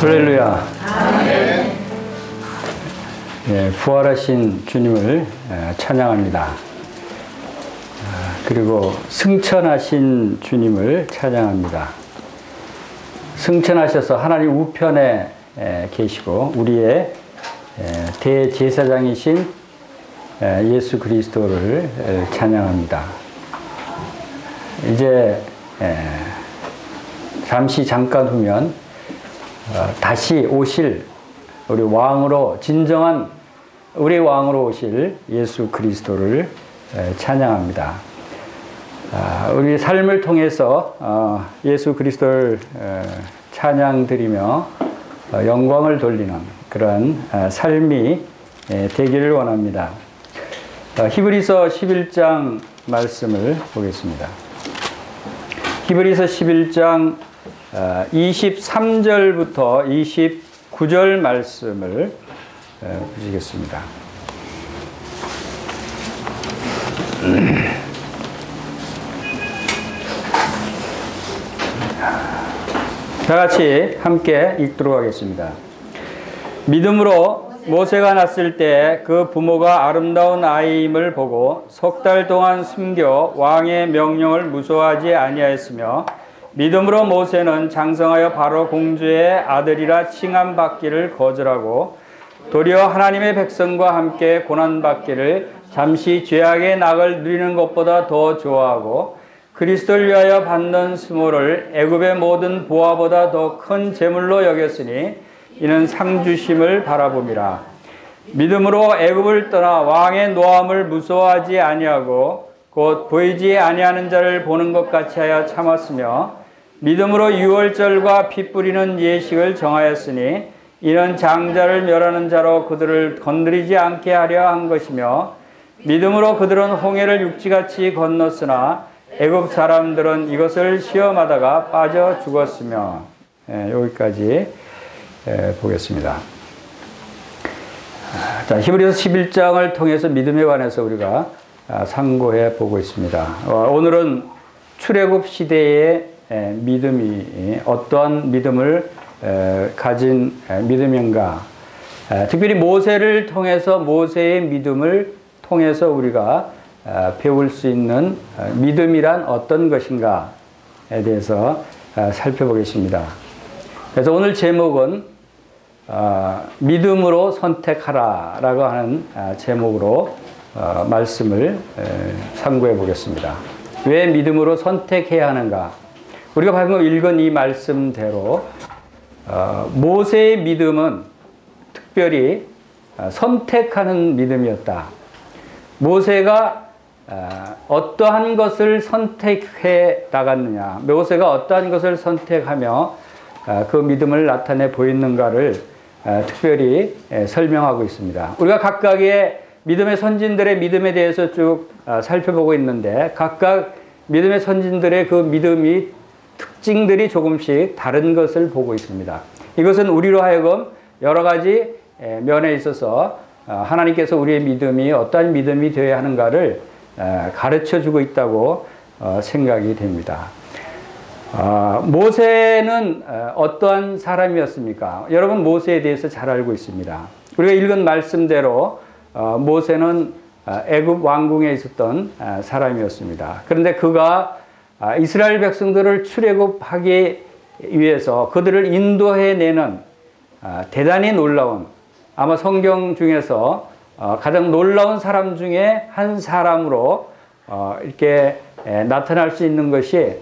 할렐루야. 아멘. 예, 부활하신 주님을 찬양합니다. 그리고 승천하신 주님을 찬양합니다. 승천하셔서 하나님 우편에 계시고 우리의 대제사장이신 예수 그리스도를 찬양합니다. 이제 잠깐 후면 다시 오실 우리 왕으로, 진정한 우리 왕으로 오실 예수 그리스도를 찬양합니다. 우리 삶을 통해서 예수 그리스도를 찬양드리며 영광을 돌리는 그런 삶이 되기를 원합니다. 히브리서 11장 말씀을 보겠습니다. 히브리서 11장 23절부터 29절 말씀을 보시겠습니다. 다 같이 함께 읽도록 하겠습니다. 믿음으로 모세가 났을 때 그 부모가 아름다운 아이임을 보고 석 달 동안 숨겨 왕의 명령을 무서워하지 아니하였으며, 믿음으로 모세는 장성하여 바로 공주의 아들이라 칭함받기를 거절하고 도리어 하나님의 백성과 함께 고난받기를 잠시 죄악의 낙을 누리는 것보다 더 좋아하고 그리스도를 위하여 받는 수모를 애굽의 모든 보화보다 더 큰 재물로 여겼으니 이는 상주심을 바라봄이라. 믿음으로 애굽을 떠나 왕의 노함을 무서워하지 아니하고 곧 보이지 아니하는 자를 보는 것 같이 하여 참았으며, 믿음으로 유월절과 피 뿌리는 예식을 정하였으니 이는 장자를 멸하는 자로 그들을 건드리지 않게 하려 한 것이며, 믿음으로 그들은 홍해를 육지같이 건넜으나 애굽 사람들은 이것을 시험하다가 빠져 죽었으며. 여기까지 보겠습니다. 자, 히브리서 11장을 통해서 믿음에 관해서 우리가 상고해 보고 있습니다. 오늘은 출애굽 시대의 믿음이 어떠한 믿음을 가진 믿음인가, 특별히 모세를 통해서, 모세의 믿음을 통해서 우리가 배울 수 있는 믿음이란 어떤 것인가에 대해서 살펴보겠습니다. 그래서 오늘 제목은 믿음으로 선택하라 라고 하는 제목으로 말씀을 상고해 보겠습니다. 왜 믿음으로 선택해야 하는가? 우리가 방금 읽은 이 말씀대로 모세의 믿음은 특별히 선택하는 믿음이었다. 모세가 어떠한 것을 선택해 나갔느냐, 모세가 어떠한 것을 선택하며 그 믿음을 나타내 보였는가를 특별히 설명하고 있습니다. 우리가 각각의 믿음의 선진들의 믿음에 대해서 쭉 살펴보고 있는데, 각각 믿음의 선진들의 그 믿음이 특징들이 조금씩 다른 것을 보고 있습니다. 이것은 우리로 하여금 여러 가지 면에 있어서 하나님께서 우리의 믿음이 어떠한 믿음이 되어야 하는가를 가르쳐주고 있다고 생각이 됩니다. 모세는 어떠한 사람이었습니까? 여러분 모세에 대해서 잘 알고 있습니다. 우리가 읽은 말씀대로 모세는 애굽 왕궁에 있었던 사람이었습니다. 그런데 그가 이스라엘 백성들을 출애굽하기 위해서 그들을 인도해내는 대단히 놀라운, 아마 성경 중에서 가장 놀라운 사람 중에 한 사람으로 이렇게 나타날 수 있는 것이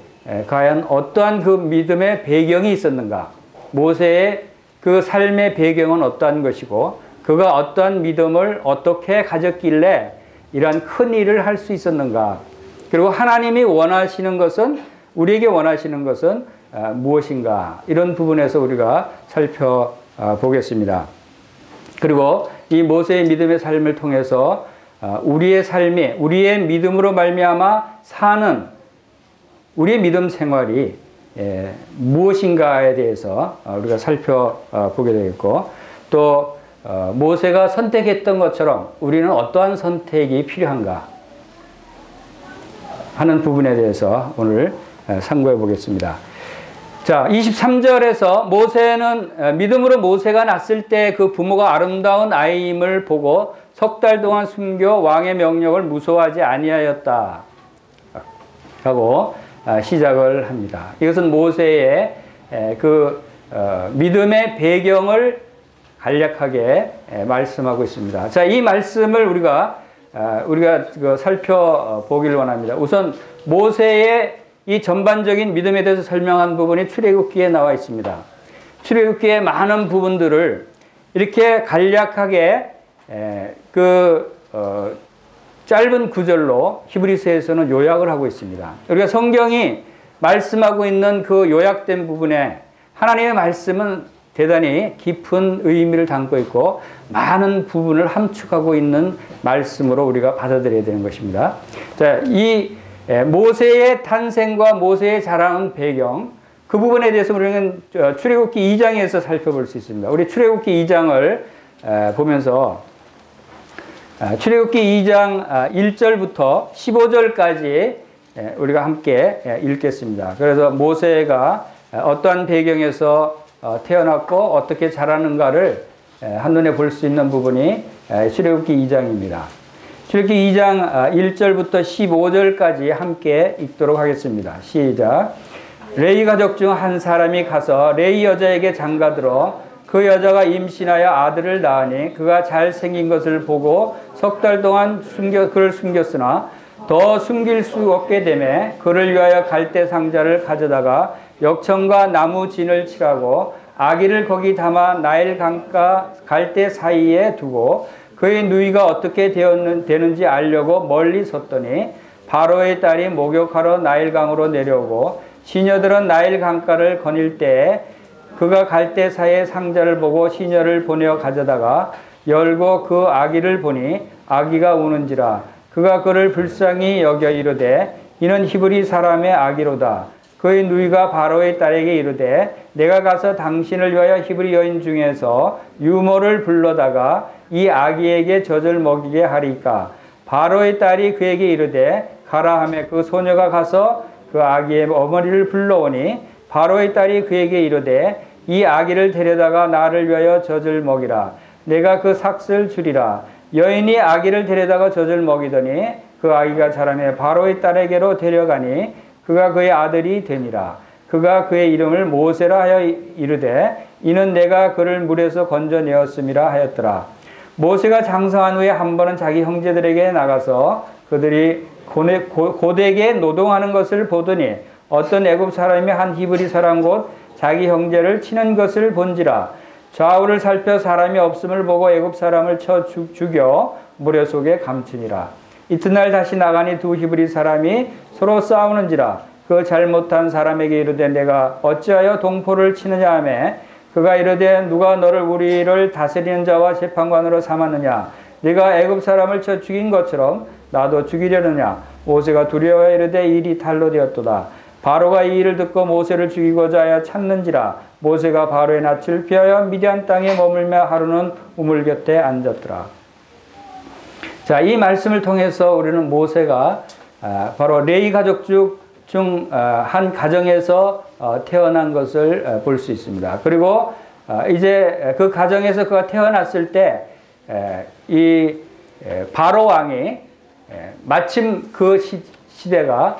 과연 어떠한 그 믿음의 배경이 있었는가, 모세의 그 삶의 배경은 어떠한 것이고 그가 어떠한 믿음을 어떻게 가졌길래 이러한 큰 일을 할 수 있었는가, 그리고 하나님이 원하시는 것은, 우리에게 원하시는 것은 무엇인가, 이런 부분에서 우리가 살펴보겠습니다. 그리고 이 모세의 믿음의 삶을 통해서 우리의 삶이, 우리의 믿음으로 말미암아 사는 우리의 믿음 생활이 무엇인가에 대해서 우리가 살펴보게 되겠고, 또 모세가 선택했던 것처럼 우리는 어떠한 선택이 필요한가 하는 부분에 대해서 오늘 상고해 보겠습니다. 자, 23절에서 모세는 믿음으로 모세가 낳았을 때 그 부모가 아름다운 아이임을 보고 석 달 동안 숨겨 왕의 명령을 무서워하지 아니하였다 라고 시작을 합니다. 이것은 모세의 그 믿음의 배경을 간략하게 말씀하고 있습니다. 자, 이 말씀을 우리가 살펴보길 원합니다. 우선 모세의 이 전반적인 믿음에 대해서 설명한 부분이 출애굽기에 나와 있습니다. 출애굽기의 많은 부분들을 이렇게 간략하게 짧은 구절로 히브리서에서는 요약을 하고 있습니다. 우리가 성경이 말씀하고 있는 그 요약된 부분에 하나님의 말씀은 대단히 깊은 의미를 담고 있고 많은 부분을 함축하고 있는 말씀으로 우리가 받아들여야 되는 것입니다. 자, 이 모세의 탄생과 모세의 자라는 배경, 그 부분에 대해서 우리는 출애굽기 2장에서 살펴볼 수 있습니다. 우리 출애굽기 2장을 보면서 출애굽기 2장 1절부터 15절까지 우리가 함께 읽겠습니다. 그래서 모세가 어떠한 배경에서 태어났고 어떻게 자라는가를 한눈에 볼 수 있는 부분이 출애굽기 2장입니다. 출애굽기 2장 1절부터 15절까지 함께 읽도록 하겠습니다. 시작. 레위 가족 중 한 사람이 가서 레위 여자에게 장가들어 그 여자가 임신하여 아들을 낳으니 그가 잘생긴 것을 보고 석 달 동안 그를 숨겼으나 더 숨길 수 없게 되매 그를 위하여 갈대 상자를 가져다가 역청과 나무 진을 칠하고 아기를 거기 담아 나일 강가 갈대 사이에 두고 그의 누이가 어떻게 되는지 알려고 멀리 섰더니 바로의 딸이 목욕하러 나일강으로 내려오고 시녀들은 나일 강가를 거닐 때에 그가 갈대 사이에 상자를 보고 시녀를 보내어 가져다가 열고 그 아기를 보니 아기가 우는지라 그가 그를 불쌍히 여겨 이르되 이는 히브리 사람의 아기로다. 그의 누이가 바로의 딸에게 이르되 내가 가서 당신을 위하여 히브리 여인 중에서 유모를 불러다가 이 아기에게 젖을 먹이게 하리까. 바로의 딸이 그에게 이르되 가라 하매 그 소녀가 가서 그 아기의 어머니를 불러오니 바로의 딸이 그에게 이르되 이 아기를 데려다가 나를 위하여 젖을 먹이라. 내가 그 삭슬 주리라. 여인이 아기를 데려다가 젖을 먹이더니 그 아기가 자라매 바로의 딸에게로 데려가니 그가 그의 아들이 되니라. 그가 그의 이름을 모세라 하여 이르되 이는 내가 그를 물에서 건져내었음이라 하였더라. 모세가 장성한 후에 한 번은 자기 형제들에게 나가서 그들이 고되게 노동하는 것을 보더니 어떤 애굽 사람이 한 히브리 사람 곧 자기 형제를 치는 것을 본지라. 좌우를 살펴 사람이 없음을 보고 애굽 사람을 쳐 죽여 모래 속에 감추니라. 이튿날 다시 나가니 두 히브리 사람이 서로 싸우는지라. 그 잘못한 사람에게 이르되 내가 어찌하여 동포를 치느냐 하매 그가 이르되 누가 너를 우리를 다스리는 자와 재판관으로 삼았느냐. 네가 애굽 사람을 쳐 죽인 것처럼 나도 죽이려느냐. 모세가 두려워 이르되 일이 탈로 되었도다. 바로가 이 일을 듣고 모세를 죽이고자 하여 찾는지라. 모세가 바로의 낯을 피하여 미디안 땅에 머물며 하루는 우물 곁에 앉았더라. 자, 이 말씀을 통해서 우리는 모세가 바로 레위 가족 중 한 가정에서 태어난 것을 볼 수 있습니다. 그리고 이제 그 가정에서 그가 태어났을 때 이 바로 왕이 마침 그 시대가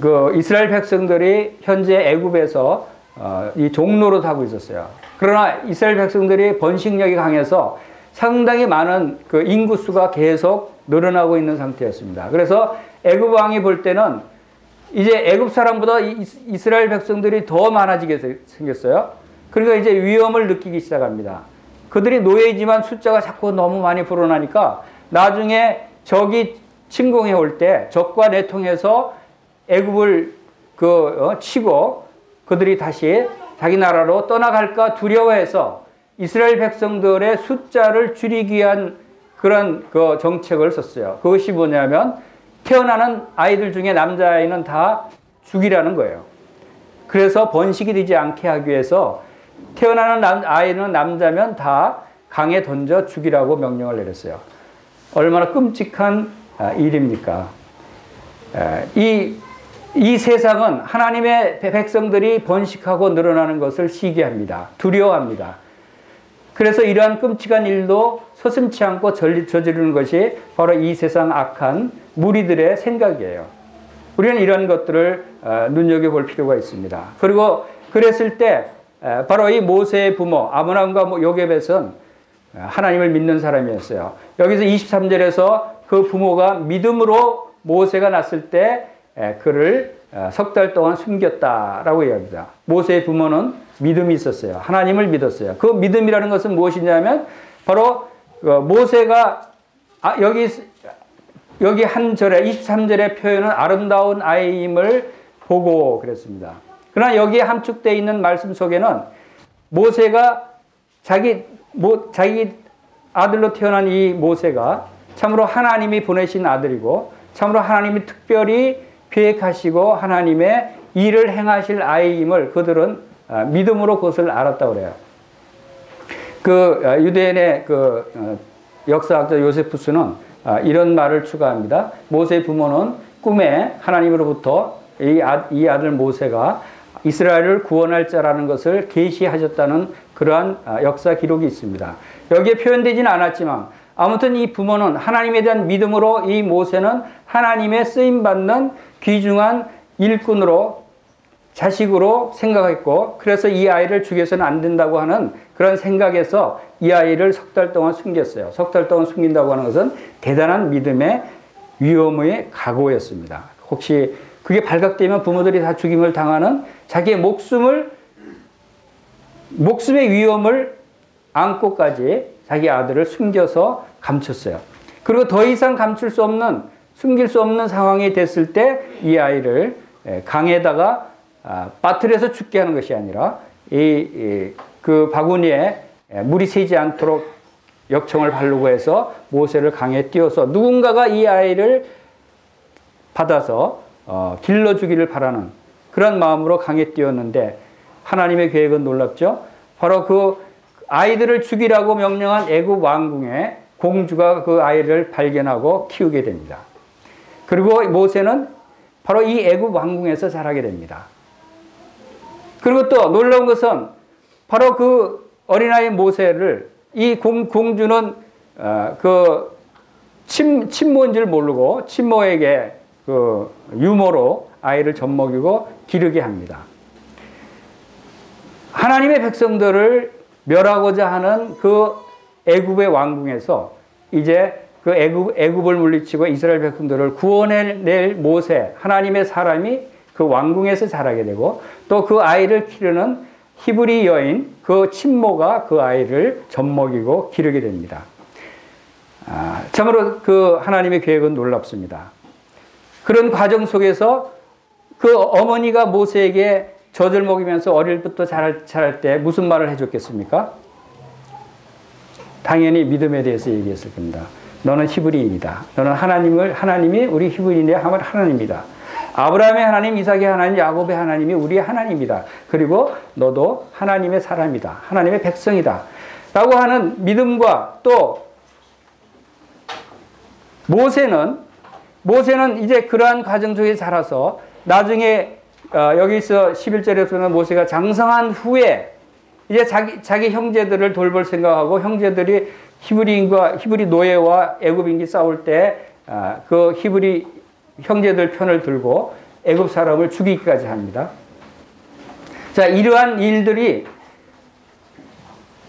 그 이스라엘 백성들이 현재 애굽에서 이 종노릇 하고 있었어요. 그러나 이스라엘 백성들이 번식력이 강해서 상당히 많은 그 인구수가 계속 늘어나고 있는 상태였습니다. 그래서 애굽 왕이 볼 때는 이제 애굽 사람보다 이스라엘 백성들이 더 많아지게 생겼어요. 그러니까 이제 위험을 느끼기 시작합니다. 그들이 노예이지만 숫자가 자꾸 너무 많이 불어나니까 나중에 적이 침공해 올 때 적과 내통해서 애굽을 치고 그들이 다시 자기 나라로 떠나갈까 두려워해서 이스라엘 백성들의 숫자를 줄이기 위한 그런 그 정책을 썼어요. 그것이 뭐냐면 태어나는 아이들 중에 남자아이는 다 죽이라는 거예요. 그래서 번식이 되지 않게 하기 위해서 태어나는 아이는 남자면 다 강에 던져 죽이라고 명령을 내렸어요. 얼마나 끔찍한 일입니까? 이 이 세상은 하나님의 백성들이 번식하고 늘어나는 것을 시기합니다. 두려워합니다. 그래서 이러한 끔찍한 일도 서슴지 않고 저지르는 것이 바로 이 세상 악한 무리들의 생각이에요. 우리는 이런 것들을 눈여겨볼 필요가 있습니다. 그리고 그랬을 때 바로 이 모세의 부모 아브라함과 요셉은 하나님을 믿는 사람이었어요. 여기서 23절에서 그 부모가 믿음으로 모세가 났을 때 그를 석 달 동안 숨겼다라고 이야기합니다. 모세의 부모는 믿음이 있었어요. 하나님을 믿었어요. 그 믿음이라는 것은 무엇이냐면 바로 모세가 여기 한 절에 23절의 표현은 아름다운 아이임을 보고 그랬습니다. 그러나 여기에 함축되어 있는 말씀 속에는 모세가 자기 아들로 태어난 이 모세가 참으로 하나님이 보내신 아들이고 참으로 하나님이 특별히 계획하시고 하나님의 일을 행하실 아이임을 그들은 믿음으로 그것을 알았다고 그래요. 유대인의 역사학자 요세푸스는 이런 말을 추가합니다. 모세의 부모는 꿈에 하나님으로부터 이 아들 모세가 이스라엘을 구원할 자라는 것을 계시하셨다는 그러한 역사 기록이 있습니다. 여기에 표현되지는 않았지만 아무튼 이 부모는 하나님에 대한 믿음으로 이 모세는 하나님의 쓰임받는 귀중한 일꾼으로 자식으로 생각했고 그래서 이 아이를 죽여서는 안 된다고 하는 그런 생각에서 이 아이를 석 달 동안 숨겼어요. 석 달 동안 숨긴다고 하는 것은 대단한 믿음의 위험의 각오였습니다. 혹시 그게 발각되면 부모들이 다 죽임을 당하는 자기의 목숨의 위험을 안고까지 자기 아들을 숨겨서 감췄어요. 그리고 더 이상 숨길 수 없는 상황이 됐을 때 이 아이를 강에다가 빠뜨려서 죽게 하는 것이 아니라 그 바구니에 물이 새지 않도록 역청을 바르고 해서 모세를 강에 띄워서 누군가가 이 아이를 받아서 길러주기를 바라는 그런 마음으로 강에 띄웠는데 하나님의 계획은 놀랍죠. 바로 그 아이들을 죽이라고 명령한 애굽 왕궁의 공주가 그 아이를 발견하고 키우게 됩니다. 그리고 모세는 바로 이 애굽 왕궁에서 자라게 됩니다. 그리고 또 놀라운 것은 바로 그 어린아이 모세를 이 공주는 친모인 줄 모르고 친모에게 그 유모로 아이를 젖먹이고 기르게 합니다. 하나님의 백성들을 멸하고자 하는 그 애굽의 왕궁에서 이제 그 애굽을 물리치고 이스라엘 백성들을 구원해낼 모세, 하나님의 사람이 그 왕궁에서 자라게 되고 또 그 아이를 기르는 히브리 여인 그 친모가 그 아이를 젖먹이고 기르게 됩니다. 참으로 그 하나님의 계획은 놀랍습니다. 그런 과정 속에서 그 어머니가 모세에게 젖을 먹이면서 어릴 때부터 자랄 때 무슨 말을 해줬겠습니까? 당연히 믿음에 대해서 얘기했을 겁니다. 너는 히브리인이다. 너는 하나님이 우리 히브리인의 하나님이다. 아브라함의 하나님, 이삭의 하나님, 야곱의 하나님이 우리의 하나님이다. 그리고 너도 하나님의 사람이다. 하나님의 백성이다. 라고 하는 믿음과 또 모세는 이제 그러한 과정 속에 자라서 나중에 여기서 11절에서는 모세가 장성한 후에 이제 자기 형제들을 돌볼 생각하고 형제들이 히브리 노예와 애굽인이 싸울 때 그 히브리 형제들 편을 들고 애굽 사람을 죽이기까지 합니다. 자, 이러한 일들이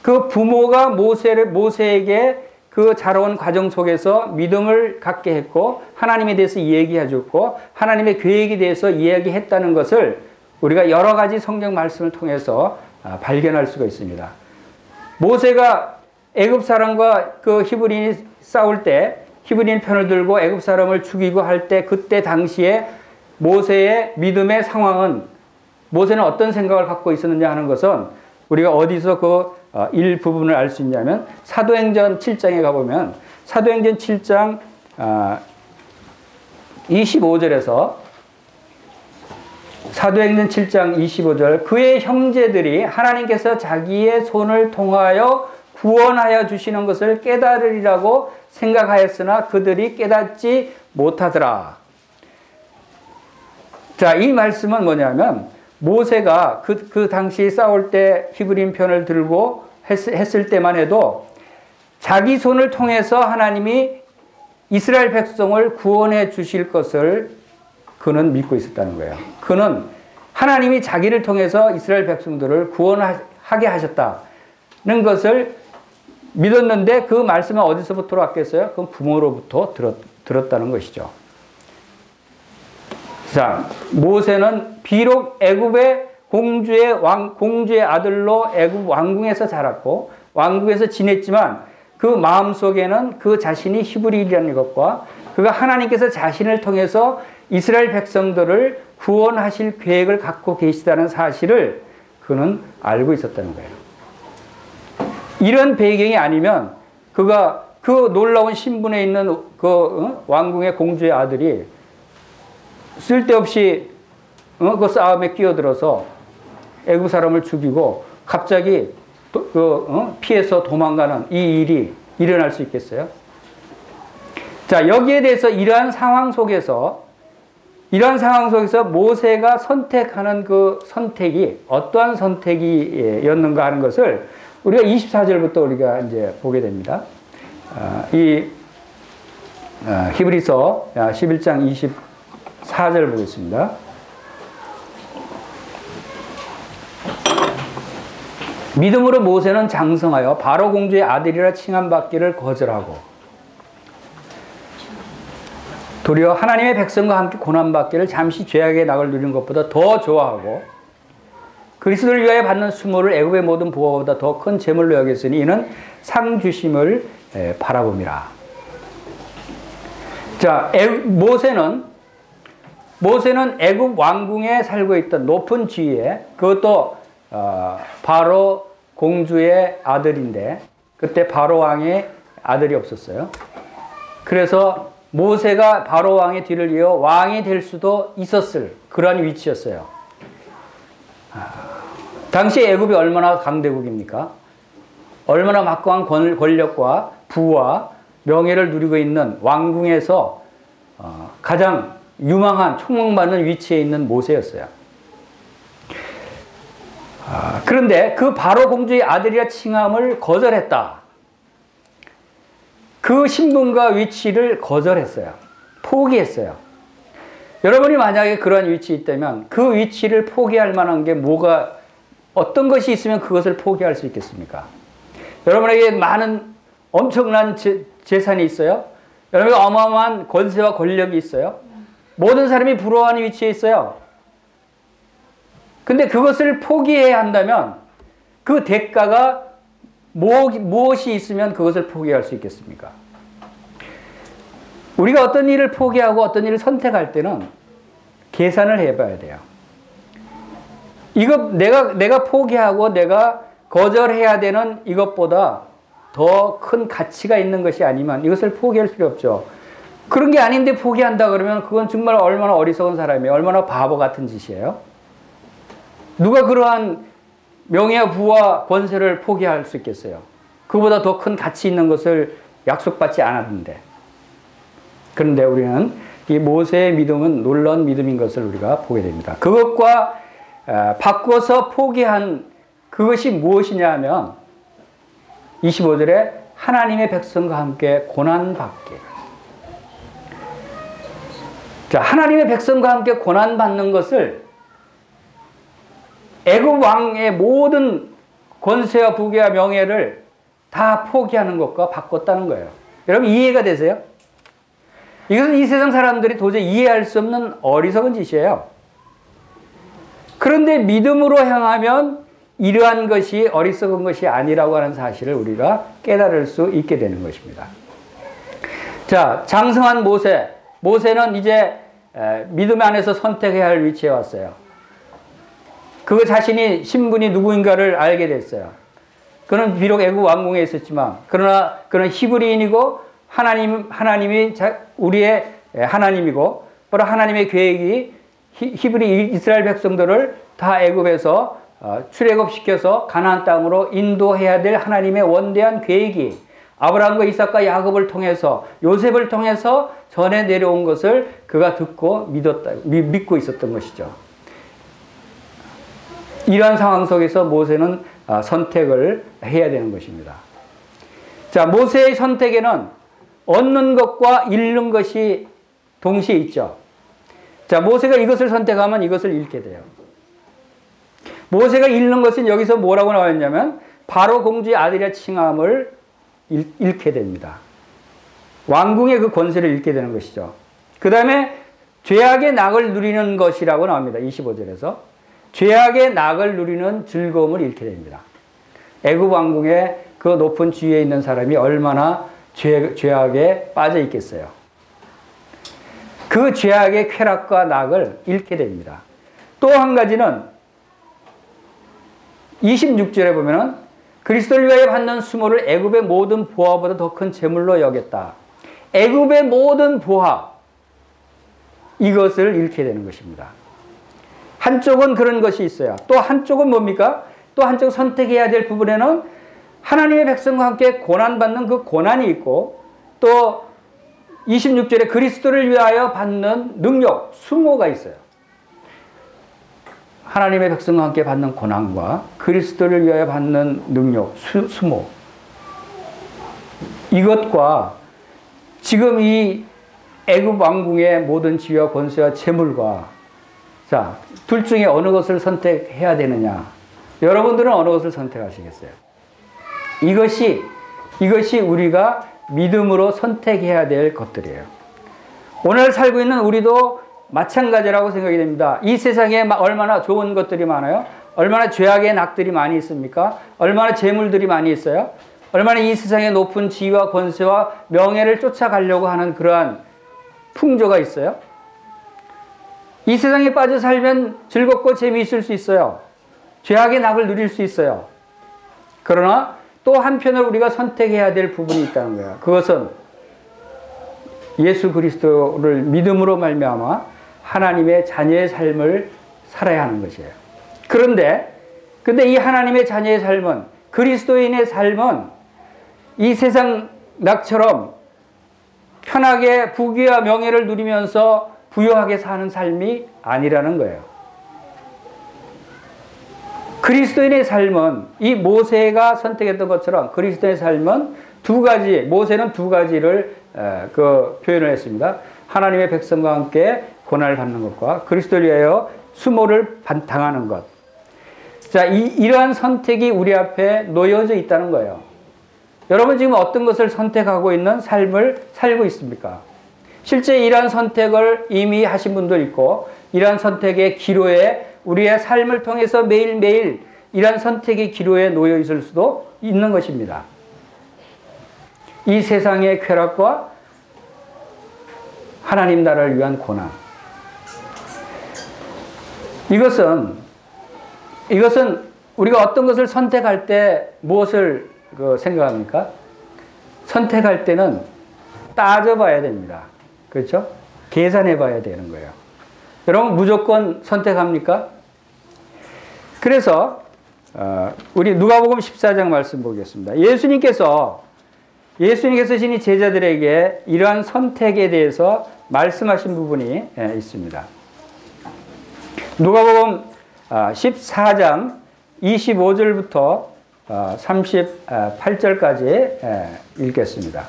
그 부모가 모세에게 그 자라온 과정 속에서 믿음을 갖게 했고 하나님에 대해서 이야기해줬고 하나님의 계획에 대해서 이야기했다는 것을 우리가 여러 가지 성경 말씀을 통해서 발견할 수가 있습니다. 모세가 애굽 사람과 그 히브리인이 싸울 때 히브리인 편을 들고 애굽 사람을 죽이고 할 때 그때 당시에 모세의 믿음의 상황은 모세는 어떤 생각을 갖고 있었느냐 하는 것은 우리가 어디서 그 일부분을 알 수 있냐면 사도행전 7장에 가보면 사도행전 7장 25절에서 사도행전 7장 25절 그의 형제들이 하나님께서 자기의 손을 통하여 구원하여 주시는 것을 깨달으리라고 생각하였으나 그들이 깨닫지 못하더라. 자, 이 말씀은 뭐냐면 모세가 그 당시 싸울 때 히브리인 편을 들고 했을 때만 해도 자기 손을 통해서 하나님이 이스라엘 백성을 구원해 주실 것을 그는 믿고 있었다는 거예요. 그는 하나님이 자기를 통해서 이스라엘 백성들을 구원하게 하셨다는 것을 믿었는데 그 말씀은 어디서부터 왔겠어요? 그건 부모로부터 들었다는 것이죠. 자, 모세는 비록 애굽의 공주의 아들로 애굽 왕궁에서 자랐고 왕궁에서 지냈지만 그 마음속에는 그 자신이 히브리인이라는 것과 그가 하나님께서 자신을 통해서 이스라엘 백성들을 구원하실 계획을 갖고 계시다는 사실을 그는 알고 있었다는 거예요. 이런 배경이 아니면 그가 그 놀라운 신분에 있는 그 왕궁의 공주의 아들이 쓸데없이 그 싸움에 끼어들어서 애굽 사람을 죽이고 갑자기 피해서 도망가는 이 일이 일어날 수 있겠어요? 자, 여기에 대해서 이러한 상황 속에서 모세가 선택하는 그 선택이 어떠한 선택이었는가 하는 것을 우리가 24절부터 우리가 이제 보게 됩니다. 히브리서 11장 24절 보겠습니다. 믿음으로 모세는 장성하여 바로 공주의 아들이라 칭함받기를 거절하고 도리어 하나님의 백성과 함께 고난받기를 잠시 죄악의 낙을 누리는 것보다 더 좋아하고 그리스도를 위하여 받는 수모를 애굽의 모든 부하보다 더 큰 재물로 여겼으니 이는 상 주심을 바라봅니다. 자, 모세는 애굽 왕궁에 살고 있던 높은 지위에 그것도 바로 공주의 아들인데 그때 바로 왕의 아들이 없었어요. 그래서 모세가 바로 왕의 뒤를 이어 왕이 될 수도 있었을 그러한 위치였어요. 당시 애굽이 얼마나 강대국입니까? 얼마나 막강한 권력과 부와 명예를 누리고 있는 왕궁에서 가장 유망한 총망받는 위치에 있는 모세였어요. 그런데 그 바로 공주의 아들이라 칭함을 거절했다. 그 신분과 위치를 거절했어요. 포기했어요. 여러분이 만약에 그런 위치에 있다면 그 위치를 포기할 만한 게 어떤 것이 있으면 그것을 포기할 수 있겠습니까? 여러분에게 많은 엄청난 재산이 있어요. 여러분에게 어마어마한 권세와 권력이 있어요. 모든 사람이 부러워하는 위치에 있어요. 근데 그것을 포기해야 한다면 그 대가가 무엇이 있으면 그것을 포기할 수 있겠습니까? 우리가 어떤 일을 포기하고 어떤 일을 선택할 때는 계산을 해봐야 돼요. 이거 내가 포기하고 내가 거절해야 되는 이것보다 더 큰 가치가 있는 것이 아니면 이것을 포기할 필요 없죠. 그런 게 아닌데 포기한다 그러면 그건 정말 얼마나 어리석은 사람이에요. 얼마나 바보 같은 짓이에요. 누가 그러한 명예와 부와 권세를 포기할 수 있겠어요? 그보다 더 큰 가치 있는 것을 약속받지 않았는데. 그런데 우리는 이 모세의 믿음은 놀라운 믿음인 것을 우리가 보게 됩니다. 그것과 바꿔서 포기한 그것이 무엇이냐 하면 25절에 하나님의 백성과 함께 고난받기. 자, 하나님의 백성과 함께 고난받는 것을 애굽 왕의 모든 권세와 부귀와 명예를 다 포기하는 것과 바꿨다는 거예요. 여러분 이해가 되세요? 이것은 이 세상 사람들이 도저히 이해할 수 없는 어리석은 짓이에요. 그런데 믿음으로 행하면 이러한 것이 어리석은 것이 아니라고 하는 사실을 우리가 깨달을 수 있게 되는 것입니다. 자, 장성한 모세는 이제 믿음 안에서 선택해야 할 위치에 왔어요. 그 자신이 신분이 누구인가를 알게 됐어요. 그는 비록 애굽 왕궁에 있었지만 그러나 그는 히브리인이고 하나님이 우리의 하나님이고 바로 하나님의 계획이 이스라엘 백성들을 다 애굽에서 출애굽시켜서 가나안 땅으로 인도해야 될 하나님의 원대한 계획이 아브라함과 이삭과 야곱을 통해서 요셉을 통해서 전해 내려온 것을 그가 듣고 믿고 있었던 것이죠. 이러한 상황 속에서 모세는 선택을 해야 되는 것입니다. 자, 모세의 선택에는 얻는 것과 잃는 것이 동시에 있죠. 자, 모세가 이것을 선택하면 이것을 잃게 돼요. 모세가 잃는 것은 여기서 뭐라고 나와 있냐면 바로 공주의 아들이라 칭함을 잃게 됩니다. 왕궁의 그 권세를 잃게 되는 것이죠. 그 다음에 죄악의 낙을 누리는 것이라고 나옵니다. 25절에서. 죄악의 낙을 누리는 즐거움을 잃게 됩니다. 애굽 왕궁의 그 높은 지위에 있는 사람이 얼마나 죄악에 빠져 있겠어요. 그 죄악의 쾌락과 낙을 잃게 됩니다. 또 한 가지는 26절에 보면은 그리스도를 위하여 받는 수모를 애굽의 모든 보화보다 더 큰 재물로 여겼다. 애굽의 모든 보화, 이것을 잃게 되는 것입니다. 한쪽은 그런 것이 있어요. 또 한쪽은 뭡니까? 또 한쪽 선택해야 될 부분에는 하나님의 백성과 함께 고난받는 그 고난이 있고, 또 26절에 그리스도를 위하여 받는 능력, 수모가 있어요. 하나님의 백성과 함께 받는 고난과 그리스도를 위하여 받는 능력, 수모. 이것과 지금 이 애굽 왕궁의 모든 지위와 권세와 재물과, 자, 둘 중에 어느 것을 선택해야 되느냐? 여러분들은 어느 것을 선택하시겠어요? 이것이 우리가 믿음으로 선택해야 될 것들이에요. 오늘 살고 있는 우리도 마찬가지라고 생각이 됩니다. 이 세상에 얼마나 좋은 것들이 많아요? 얼마나 죄악의 낙들이 많이 있습니까? 얼마나 재물들이 많이 있어요? 얼마나 이 세상에 높은 지위와 권세와 명예를 쫓아가려고 하는 그러한 풍조가 있어요? 이 세상에 빠져 살면 즐겁고 재미있을 수 있어요. 죄악의 낙을 누릴 수 있어요. 그러나 또 한편으로 우리가 선택해야 될 부분이 있다는 거예요. 그것은 예수 그리스도를 믿음으로 말미암아 하나님의 자녀의 삶을 살아야 하는 것이에요. 근데 이 하나님의 자녀의 삶은, 그리스도인의 삶은 이 세상 낙처럼 편하게 부귀와 명예를 누리면서 부유하게 사는 삶이 아니라는 거예요. 그리스도인의 삶은, 이 모세가 선택했던 것처럼 그리스도의 삶은 두 가지, 모세는 두 가지를 표현을 했습니다. 하나님의 백성과 함께 고난을 받는 것과 그리스도를 위하여 수모를 당하는 것. 자, 이러한 선택이 우리 앞에 놓여져 있다는 거예요. 여러분 지금 어떤 것을 선택하고 있는 삶을 살고 있습니까? 실제 이러한 선택을 이미 하신 분도 있고, 이러한 선택의 기로에 우리의 삶을 통해서 매일매일 이러한 선택의 기로에 놓여 있을 수도 있는 것입니다. 이 세상의 쾌락과 하나님 나라를 위한 고난. 이것은 우리가 어떤 것을 선택할 때 무엇을 생각합니까? 선택할 때는 따져봐야 됩니다. 그렇죠? 계산해 봐야 되는 거예요. 여러분 무조건 선택합니까? 그래서 우리 누가복음 14장 말씀 보겠습니다. 예수님께서 신이 제자들에게 이러한 선택에 대해서 말씀하신 부분이 있습니다. 누가복음 14장 25절부터 38절까지 읽겠습니다.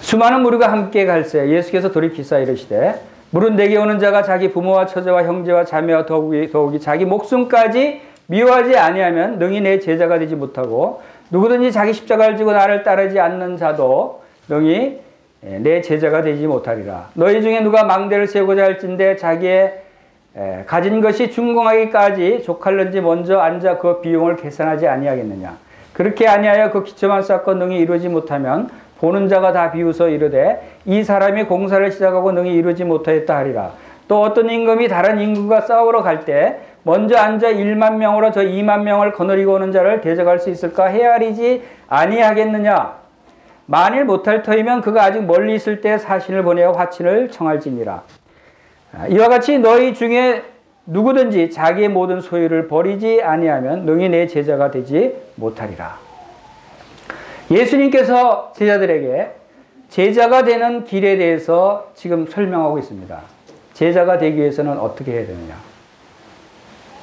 수많은 무리가 함께 갈새 예수께서 돌이키사 이르시되 물은 내게 오는 자가 자기 부모와 처자와 형제와 자매와 더욱이 자기 목숨까지 미워하지 아니하면 능히 내 제자가 되지 못하고 누구든지 자기 십자가를 지고 나를 따르지 않는 자도 능히 내 제자가 되지 못하리라. 너희 중에 누가 망대를 세우고자 할진대 자기의 가진 것이 준공하기까지 족할는지 먼저 앉아 그 비용을 계산하지 아니하겠느냐. 그렇게 아니하여 그 기초만 쌓고 능히 이루지 못하면 보는 자가 다 비웃어 이르되 이 사람이 공사를 시작하고 능히 이루지 못하였다 하리라. 또 어떤 임금이 다른 임금과 싸우러 갈 때 먼저 앉아 1만 명으로 저 2만 명을 거느리고 오는 자를 대적할 수 있을까 헤아리지 아니하겠느냐. 만일 못할 터이면 그가 아직 멀리 있을 때 사신을 보내어 화친을 청할지니라. 이와 같이 너희 중에 누구든지 자기의 모든 소유를 버리지 아니하면 능히 내 제자가 되지 못하리라. 예수님께서 제자들에게 제자가 되는 길에 대해서 지금 설명하고 있습니다. 제자가 되기 위해서는 어떻게 해야 되느냐.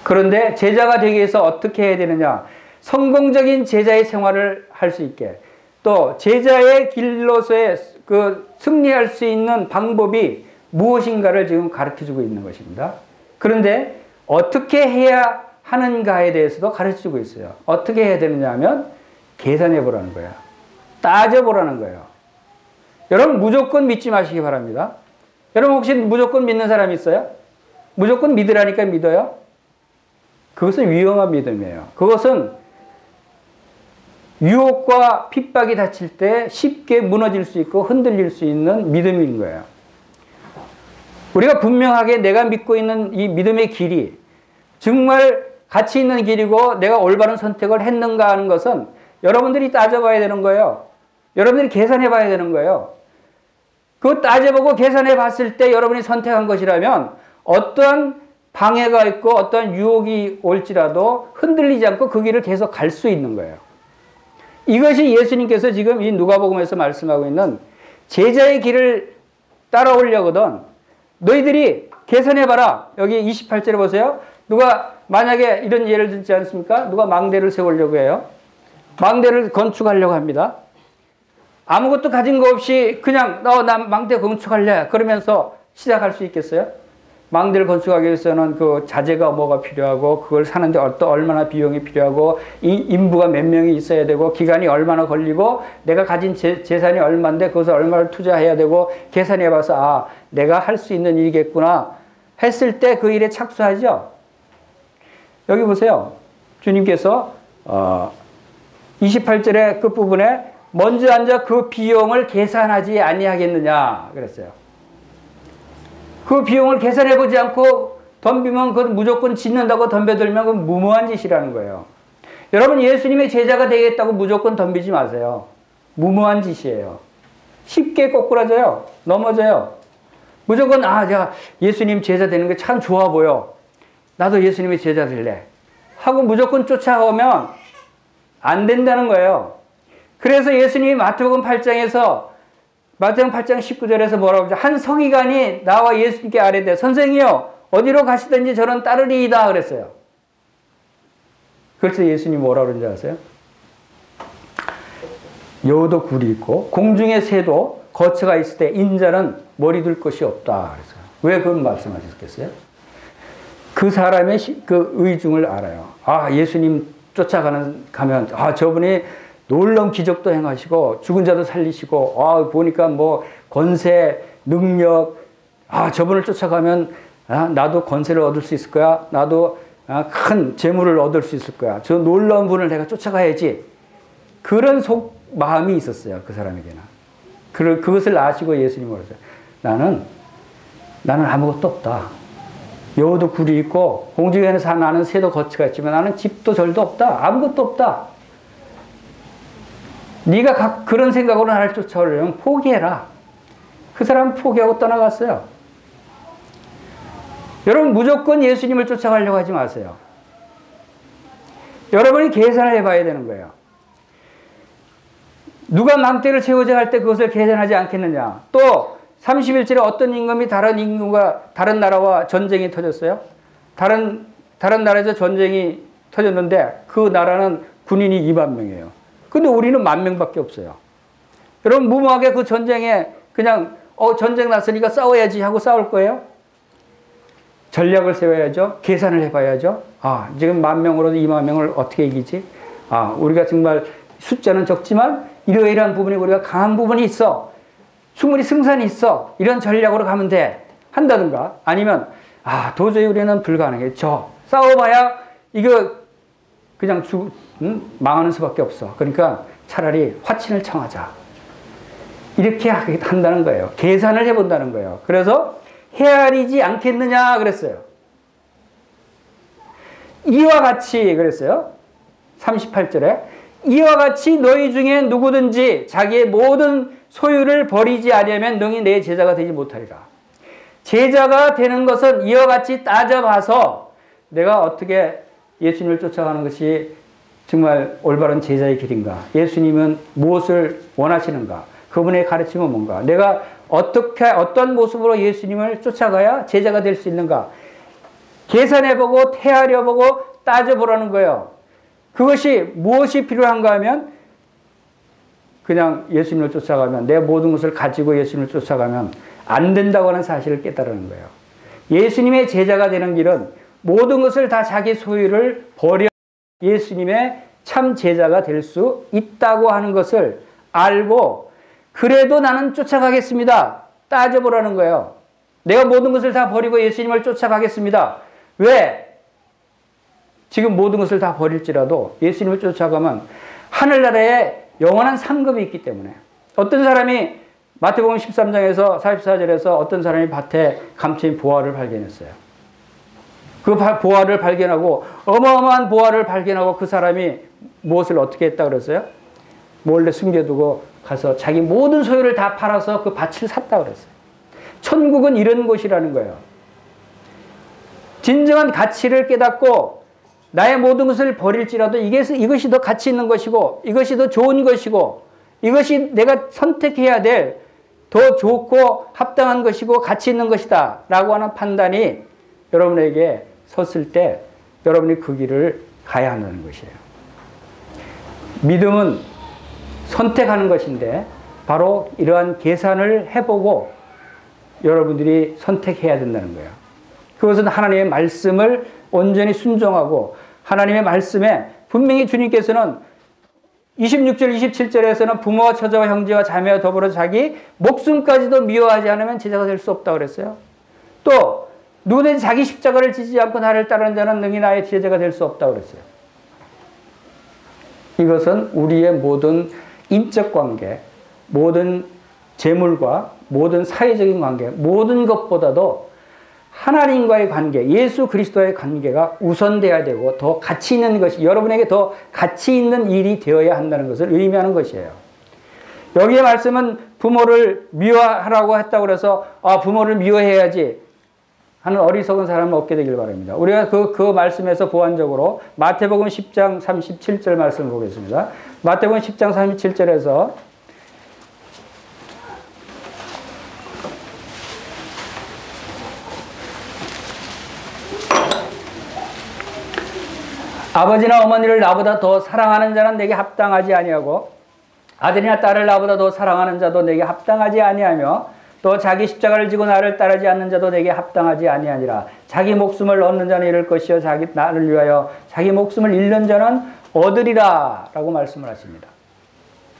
그런데 제자가 되기 위해서 어떻게 해야 되느냐. 성공적인 제자의 생활을 할 수 있게, 또 제자의 길로서의 그 승리할 수 있는 방법이 무엇인가를 지금 가르쳐주고 있는 것입니다. 그런데 어떻게 해야 하는가에 대해서도 가르쳐주고 있어요. 어떻게 해야 되느냐 하면 계산해 보라는 거예요. 따져보라는 거예요. 여러분 무조건 믿지 마시기 바랍니다. 여러분 혹시 무조건 믿는 사람 있어요? 무조건 믿으라니까 믿어요? 그것은 위험한 믿음이에요. 그것은 유혹과 핍박이 닥칠 때 쉽게 무너질 수 있고 흔들릴 수 있는 믿음인 거예요. 우리가 분명하게 내가 믿고 있는 이 믿음의 길이 정말 가치 있는 길이고 내가 올바른 선택을 했는가 하는 것은 여러분들이 따져봐야 되는 거예요. 여러분들이 계산해 봐야 되는 거예요. 그거 따져보고 계산해 봤을 때 여러분이 선택한 것이라면 어떠한 방해가 있고 어떠한 유혹이 올지라도 흔들리지 않고 그 길을 계속 갈 수 있는 거예요. 이것이 예수님께서 지금 이 누가복음에서 말씀하고 있는 제자의 길을 따라오려거든 너희들이 계산해봐라. 여기 28절에 보세요. 누가 만약에 이런 예를 듣지 않습니까? 누가 망대를 세우려고 해요. 망대를 건축하려고 합니다. 아무것도 가진 거 없이 그냥 난 망대 건축할래 그러면서 시작할 수 있겠어요? 망대를 건축하기 위해서는 그 자재가 뭐가 필요하고 그걸 사는데 얼마나 비용이 필요하고 이 인부가 몇 명이 있어야 되고 기간이 얼마나 걸리고 내가 가진 재산이 얼마인데 그것을 얼마를 투자해야 되고 계산해 봐서 아 내가 할 수 있는 일이겠구나 했을 때 그 일에 착수하죠. 여기 보세요. 주님께서 28절의 끝부분에 먼저 앉아 그 비용을 계산하지 아니하겠느냐 그랬어요. 그 비용을 계산해보지 않고 덤비면 그건 무조건 짓는다고 덤벼들면 그건 무모한 짓이라는 거예요. 여러분 예수님의 제자가 되겠다고 무조건 덤비지 마세요. 무모한 짓이에요. 쉽게 꼬꾸라져요. 넘어져요. 무조건 제가 예수님 제자 되는 게 참 좋아 보여. 나도 예수님의 제자 될래. 하고 무조건 쫓아오면 안 된다는 거예요. 그래서 예수님이 마태복음 8장에서 마태복음 8장 19절에서 뭐라고 하죠? 한 서기관이 나와 예수님께 아뢰되 선생이요 어디로 가시든지 저는 따르리이다 그랬어요. 그래서 예수님이 뭐라고 그런지 아세요? 여우도 굴이 있고 공중의 새도 거처가 있을 때 인자는 머리 둘 것이 없다 그랬어요. 왜 그런 말씀하셨겠어요? 그 사람의 그 의중을 알아요. 예수님 쫓아가면 저분이 놀라운 기적도 행하시고 죽은 자도 살리시고 보니까 뭐 권세, 능력 저분을 쫓아가면 나도 권세를 얻을 수 있을 거야. 나도 큰 재물을 얻을 수 있을 거야. 저 놀라운 분을 내가 쫓아가야지. 그런 마음이 있었어요. 그 사람에게는. 그것을 아시고 예수님이 그러세요. 나는 아무것도 없다. 여우도 굴이 있고 공중에는 나는 새도 거처가 있지만 나는 집도 절도 없다. 아무것도 없다. 네가 그런 생각으로 나를 쫓아오려면 포기해라. 그 사람은 포기하고 떠나갔어요. 여러분 무조건 예수님을 쫓아가려고 하지 마세요. 여러분이 계산을 해봐야 되는 거예요. 누가 망대를 세우자 할 때 그것을 계산하지 않겠느냐. 또 31절에 어떤 임금이 다른 나라와 전쟁이 터졌어요. 다른 나라에서 전쟁이 터졌는데 그 나라는 군인이 2만 명이에요. 근데 우리는 10,000명밖에 없어요. 여러분 무모하게 그 전쟁에 그냥 전쟁 났으니까 싸워야지 하고 싸울 거예요? 전략을 세워야죠. 계산을 해봐야죠. 지금 10,000명으로도 20,000명을 어떻게 이기지? 우리가 정말 숫자는 적지만 이러이러한 부분이 우리가 강한 부분이 있어. 충분히 승산이 있어. 이런 전략으로 가면 돼. 한다든가 아니면 도저히 우리는 불가능해. 싸워봐야 이거 그냥 망하는 수밖에 없어. 그러니까 차라리 화친을 청하자. 이렇게 한다는 거예요. 계산을 해본다는 거예요. 그래서 헤아리지 않겠느냐 그랬어요. 이와 같이 그랬어요. 38절에 이와 같이 너희 중에 누구든지 자기의 모든 소유를 버리지 아니하면 능히 내 제자가 되지 못하리라. 제자가 되는 것은 이와 같이 따져봐서 내가 어떻게 예수님을 쫓아가는 것이 정말 올바른 제자의 길인가? 예수님은 무엇을 원하시는가? 그분의 가르침은 뭔가? 내가 어떤 모습으로 예수님을 쫓아가야 제자가 될 수 있는가? 계산해보고 헤아려보고 따져보라는 거예요. 그것이 무엇이 필요한가 하면 그냥 예수님을 쫓아가면, 내 모든 것을 가지고 예수님을 쫓아가면 안 된다고 하는 사실을 깨달은 거예요. 예수님의 제자가 되는 길은 모든 것을 다 자기 소유를 버려 예수님의 참 제자가 될 수 있다고 하는 것을 알고, 그래도 나는 쫓아가겠습니다. 따져보라는 거예요. 내가 모든 것을 다 버리고 예수님을 쫓아가겠습니다. 왜? 지금 모든 것을 다 버릴지라도 예수님을 쫓아가면 하늘나라에 영원한 상급이 있기 때문에. 어떤 사람이 마태복음 13장에서 44절에서 어떤 사람이 밭에 감춰진 보화를 발견했어요. 그 보화를 발견하고, 어마어마한 보화를 발견하고, 그 사람이 무엇을 어떻게 했다 그랬어요? 몰래 숨겨두고 가서 자기 모든 소유를 다 팔아서 그 밭을 샀다 그랬어요. 천국은 이런 곳이라는 거예요. 진정한 가치를 깨닫고 나의 모든 것을 버릴지라도 이것이 더 가치 있는 것이고, 이것이 더 좋은 것이고, 이것이 내가 선택해야 될 더 좋고 합당한 것이고 가치 있는 것이다 라고 하는 판단이 여러분에게 섰을 때 여러분이 그 길을 가야 한다는 것이에요. 믿음은 선택하는 것인데 바로 이러한 계산을 해보고 여러분들이 선택해야 된다는 거예요. 그것은 하나님의 말씀을 온전히 순종하고, 하나님의 말씀에 분명히 주님께서는 26절 27절에서는 부모와 처자와 형제와 자매와 더불어 자기 목숨까지도 미워하지 않으면 제자가 될 수 없다고 그랬어요. 또 누구든지 자기 십자가를 지지 않고 나를 따르는 자는 능히 나의 제자가 될 수 없다고 그랬어요. 이것은 우리의 모든 인적 관계, 모든 재물과 모든 사회적인 관계, 모든 것보다도 하나님과의 관계, 예수 그리스도의 관계가 우선돼야 되고 더 가치 있는 것이, 여러분에게 더 가치 있는 일이 되어야 한다는 것을 의미하는 것이에요. 여기에 말씀은 부모를 미워하라고 했다고 그래서 부모를 미워해야지 하는 어리석은 사람은 없게 되길 바랍니다. 우리가 그 말씀에서 보완적으로 마태복음 10장 37절 말씀을 보겠습니다. 마태복음 10장 37절에서 아버지나 어머니를 나보다 더 사랑하는 자는 내게 합당하지 아니하고, 아들이나 딸을 나보다 더 사랑하는 자도 내게 합당하지 아니하며, 또 자기 십자가를 지고 나를 따르지 않는 자도 내게 합당하지 아니하니라. 자기 목숨을 얻는 자는 잃을 것이요 자기 나를 위하여 자기 목숨을 잃는 자는 얻으리라 라고 말씀을 하십니다.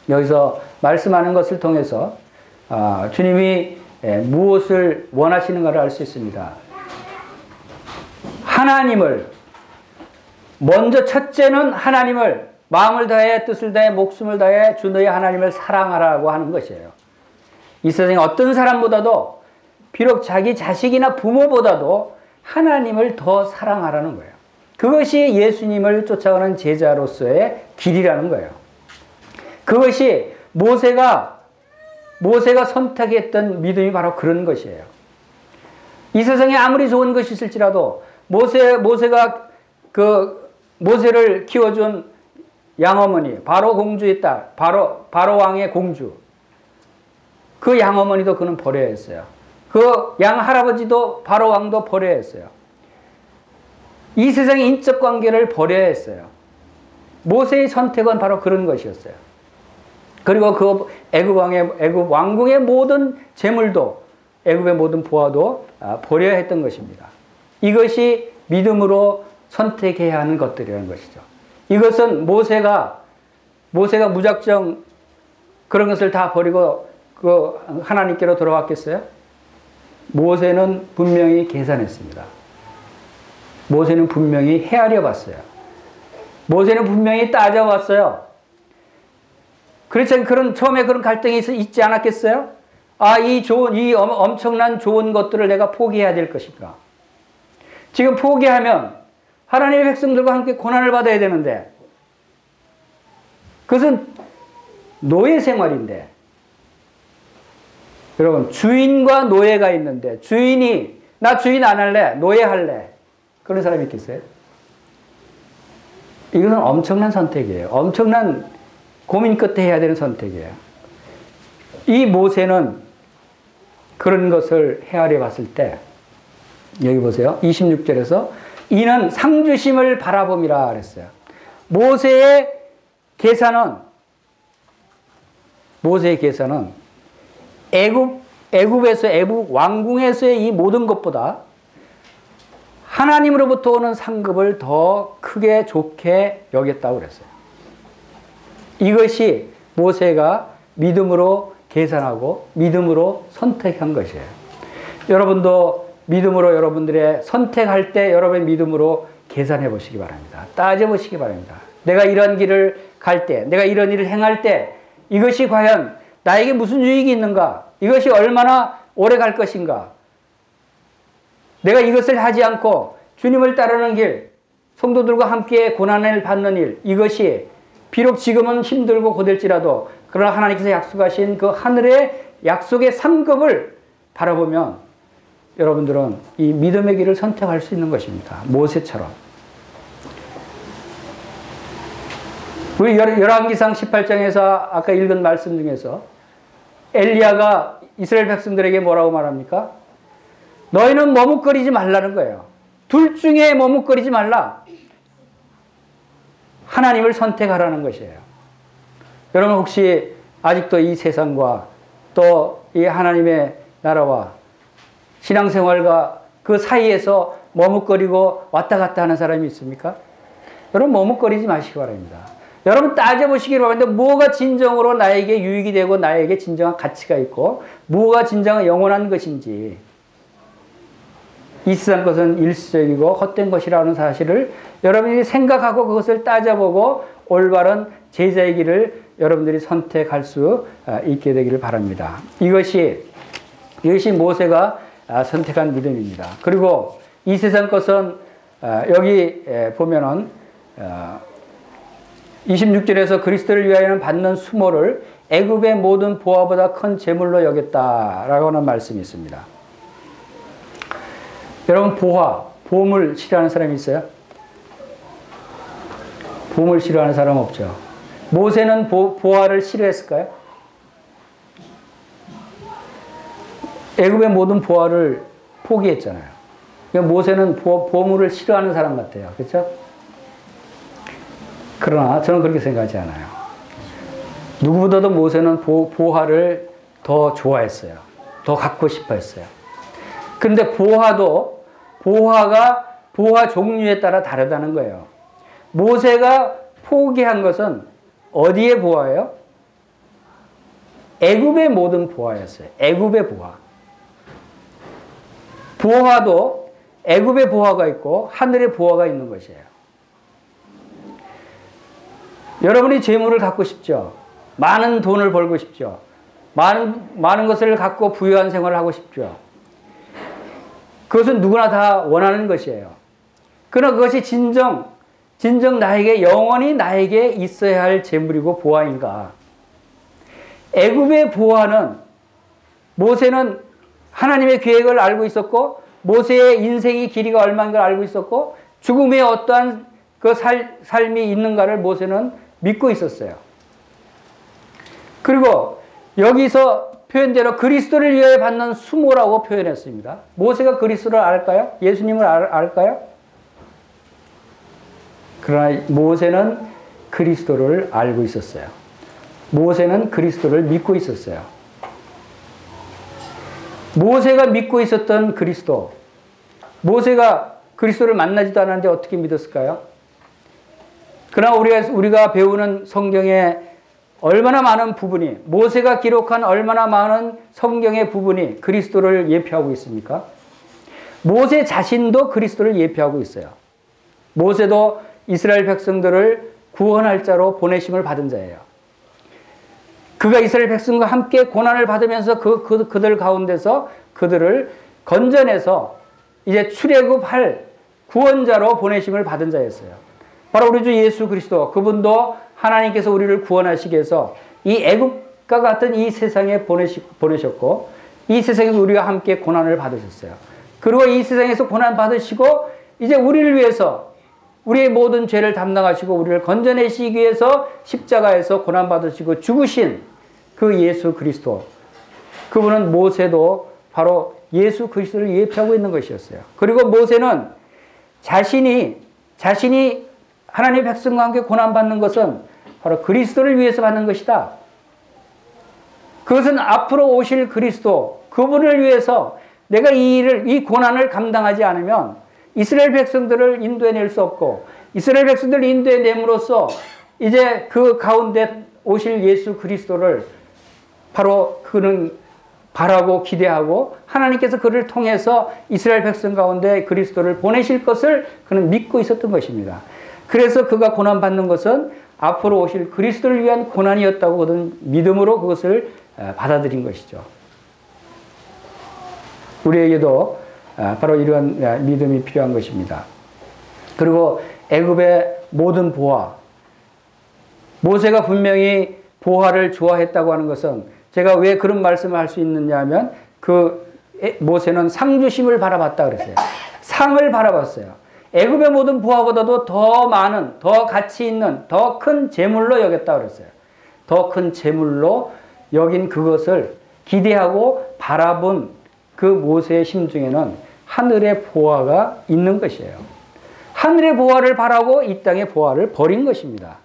여기서 말씀하는 것을 통해서 주님이 무엇을 원하시는가를 알 수 있습니다. 하나님을 먼저, 첫째는 하나님을 마음을 다해 뜻을 다해 목숨을 다해 주 너희 하나님을 사랑하라고 하는 것이에요. 이 세상에 어떤 사람보다도, 비록 자기 자식이나 부모보다도 하나님을 더 사랑하라는 거예요. 그것이 예수님을 쫓아가는 제자로서의 길이라는 거예요. 그것이 모세가 선택했던 믿음이 바로 그런 것이에요. 이 세상에 아무리 좋은 것이 있을지라도 모세가 모세를 키워준 양어머니, 바로 공주의 딸, 바로 왕의 공주, 그 양어머니도 그는 버려야 했어요. 그 양할아버지도 바로 왕도 버려야 했어요. 이 세상의 인적 관계를 버려야 했어요. 모세의 선택은 바로 그런 것이었어요. 그리고 그 애굽 왕궁의 모든 재물도, 애굽의 모든 부하도 버려야 했던 것입니다. 이것이 믿음으로 선택해야 하는 것들이라는 것이죠. 이것은 모세가 무작정 그런 것을 다 버리고 하나님께로 돌아왔겠어요? 모세는 분명히 계산했습니다. 모세는 분명히 헤아려 봤어요. 모세는 분명히 따져봤어요. 그렇지, 처음에 그런 갈등이 있지 않았겠어요? 이 엄청난 좋은 것들을 내가 포기해야 될 것인가? 지금 포기하면 하나님의 백성들과 함께 고난을 받아야 되는데, 그것은 노예 생활인데, 여러분, 주인과 노예가 있는데, 주인이 나 주인 안 할래, 노예 할래, 그런 사람이 있겠어요? 이것은 엄청난 선택이에요. 엄청난 고민 끝에 해야 되는 선택이에요. 이 모세는 그런 것을 헤아려 봤을 때, 여기 보세요. 26절에서 이는 상주심을 바라봄이라 그랬어요. 모세의 계산은 애굽 왕궁에서의 이 모든 것보다 하나님으로부터 오는 상급을 더 크게 좋게 여겼다고 그랬어요. 이것이 모세가 믿음으로 계산하고 믿음으로 선택한 것이에요. 여러분도 믿음으로 여러분들의 선택할 때 여러분의 믿음으로 계산해 보시기 바랍니다. 따져 보시기 바랍니다. 내가 이런 길을 갈 때, 내가 이런 일을 행할 때 이것이 과연 나에게 무슨 유익이 있는가? 이것이 얼마나 오래 갈 것인가? 내가 이것을 하지 않고 주님을 따르는 길, 성도들과 함께 고난을 받는 일, 이것이 비록 지금은 힘들고 고될지라도 그러나 하나님께서 약속하신 그 하늘의 약속의 상급을 바라보면 여러분들은 이 믿음의 길을 선택할 수 있는 것입니다. 모세처럼. 우리 열왕기상 18장에서 아까 읽은 말씀 중에서 엘리야가 이스라엘 백성들에게 뭐라고 말합니까? 너희는 머뭇거리지 말라는 거예요. 둘 중에 머뭇거리지 말라. 하나님을 선택하라는 것이에요. 여러분 혹시 아직도 이 세상과 또 이 하나님의 나라와 신앙생활과 그 사이에서 머뭇거리고 왔다 갔다 하는 사람이 있습니까? 여러분 머뭇거리지 마시기 바랍니다. 여러분 따져보시기 바랍니다. 뭐가 진정으로 나에게 유익이 되고 나에게 진정한 가치가 있고 뭐가 진정한 영원한 것인지, 이 세상 것은 일시적이고 헛된 것이라는 사실을 여러분이 생각하고 그것을 따져보고 올바른 제자의 길을 여러분들이 선택할 수 있게 되기를 바랍니다. 이것이 모세가 선택한 믿음입니다. 그리고 이 세상 것은 여기 보면은 26절에서 그리스도를 위하여는 받는 수모를 애굽의 모든 보화보다 큰 재물로 여겼다라고 하는 말씀이 있습니다. 여러분 보물 싫어하는 사람이 있어요? 보물 싫어하는 사람 없죠. 모세는 보화를 싫어했을까요? 애굽의 모든 보화를 포기했잖아요. 그러니까 모세는 보물을 싫어하는 사람 같아요. 그렇죠? 그러나 저는 그렇게 생각하지 않아요. 누구보다도 모세는 보화를 더 좋아했어요. 더 갖고 싶어 했어요. 그런데 보화가 보화 종류에 따라 다르다는 거예요. 모세가 포기한 것은 어디의 보화예요? 애굽의 모든 보화였어요. 애굽의 보화. 보화도 애굽의 보화가 있고 하늘의 보화가 있는 것이에요. 여러분이 재물을 갖고 싶죠? 많은 돈을 벌고 싶죠? 많은 것을 갖고 부유한 생활을 하고 싶죠? 그것은 누구나 다 원하는 것이에요. 그러나 그것이 진정 나에게 영원히 나에게 있어야 할 재물이고 보화인가? 애굽의 보화는 모세는 하나님의 계획을 알고 있었고 모세의 인생의 길이가 얼마인 걸 알고 있었고 죽음에 어떠한 그 삶이 있는가를 모세는 믿고 있었어요. 그리고 여기서 표현대로 그리스도를 위하여 받는 수모라고 표현했습니다. 모세가 그리스도를 알까요? 예수님을 알까요? 그러나 모세는 그리스도를 알고 있었어요. 모세는 그리스도를 믿고 있었어요. 모세가 믿고 있었던 그리스도, 모세가 그리스도를 만나지도 않았는데 어떻게 믿었을까요? 그러나 우리가 배우는 성경의 얼마나 많은 부분이, 모세가 기록한 얼마나 많은 성경의 부분이 그리스도를 예표하고 있습니까? 모세 자신도 그리스도를 예표하고 있어요. 모세도 이스라엘 백성들을 구원할 자로 보내심을 받은 자예요. 그가 이스라엘 백성과 함께 고난을 받으면서 그들 가운데서 그들을 건져내서 이제 출애굽할 구원자로 보내심을 받은 자였어요. 바로 우리 주 예수 그리스도, 그분도 하나님께서 우리를 구원하시기 위해서 이 애굽과 같은 이 세상에 보내셨고 이 세상에서 우리와 함께 고난을 받으셨어요. 그리고 이 세상에서 고난 받으시고 이제 우리를 위해서 우리의 모든 죄를 담당하시고 우리를 건져내시기 위해서 십자가에서 고난받으시고 죽으신 그 예수 그리스도, 그분은 모세도 바로 예수 그리스도를 예표하고 있는 것이었어요. 그리고 모세는 자신이 하나님의 백성과 함께 고난받는 것은 바로 그리스도를 위해서 받는 것이다. 그것은 앞으로 오실 그리스도, 그분을 위해서 내가 이 고난을 감당하지 않으면 이스라엘 백성들을 인도해낼 수 없고, 이스라엘 백성들을 인도해냄으로써 이제 그 가운데 오실 예수 그리스도를 바로 그는 바라고 기대하고 하나님께서 그를 통해서 이스라엘 백성 가운데 그리스도를 보내실 것을 그는 믿고 있었던 것입니다. 그래서 그가 고난받는 것은 앞으로 오실 그리스도를 위한 고난이었다고 그는 믿음으로 그것을 받아들인 것이죠. 우리에게도 바로 이러한 믿음이 필요한 것입니다. 그리고 애굽의 모든 보화, 모세가 분명히 보화를 좋아했다고 하는 것은, 제가 왜 그런 말씀을 할 수 있느냐 하면, 모세는 상주심을 바라봤다 그랬어요. 상을 바라봤어요. 애굽의 모든 부하보다도 더 많은, 더 가치 있는, 더 큰 재물로 여겼다 그랬어요. 더 큰 재물로 여긴 그것을 기대하고 바라본 그 모세의 심중에는 하늘의 보화가 있는 것이에요. 하늘의 보화를 바라고 이 땅의 보화를 버린 것입니다.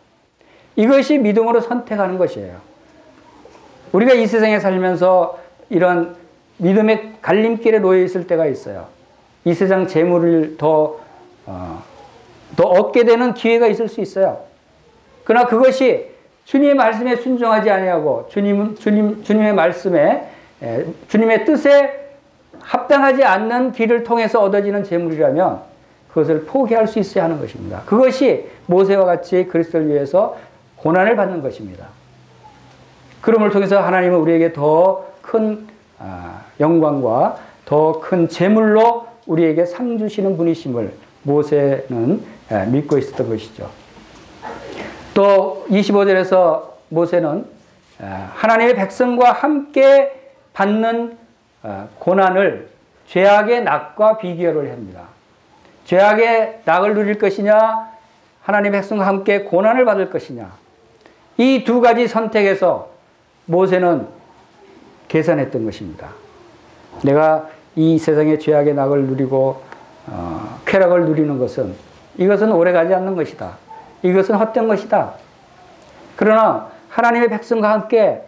이것이 믿음으로 선택하는 것이에요. 우리가 이 세상에 살면서 이런 믿음의 갈림길에 놓여 있을 때가 있어요. 이 세상 재물을 더 얻게 되는 기회가 있을 수 있어요. 그러나 그것이 주님의 말씀에 순종하지 아니하고 주님의 말씀에, 주님의 뜻에 합당하지 않는 길을 통해서 얻어지는 재물이라면 그것을 포기할 수 있어야 하는 것입니다. 그것이 모세와 같이 그리스도를 위해서 고난을 받는 것입니다. 그럼을 통해서 하나님은 우리에게 더 큰 영광과 더 큰 재물로 우리에게 상 주시는 분이심을 모세는 믿고 있었던 것이죠. 또 25절에서 모세는 하나님의 백성과 함께 받는 고난을 죄악의 낙과 비교를 합니다. 죄악의 낙을 누릴 것이냐, 하나님의 백성과 함께 고난을 받을 것이냐, 이 두 가지 선택에서 모세는 계산했던 것입니다. 내가 이 세상의 죄악의 낙을 누리고 쾌락을 누리는 것은, 이것은 오래가지 않는 것이다. 이것은 헛된 것이다. 그러나 하나님의 백성과 함께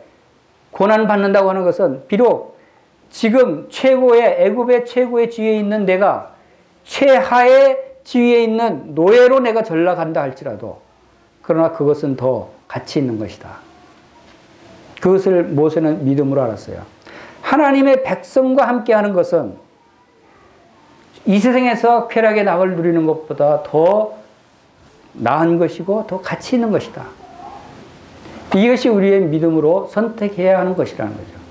고난받는다고 하는 것은 비록 지금 애굽의 최고의 지위에 있는 내가 최하의 지위에 있는 노예로 내가 전락한다 할지라도, 그러나 그것은 더 가치 있는 것이다. 그것을 모세는 믿음으로 알았어요. 하나님의 백성과 함께 하는 것은 이 세상에서 쾌락의 낙을 누리는 것보다 더 나은 것이고 더 가치 있는 것이다. 이것이 우리의 믿음으로 선택해야 하는 것이라는 거죠.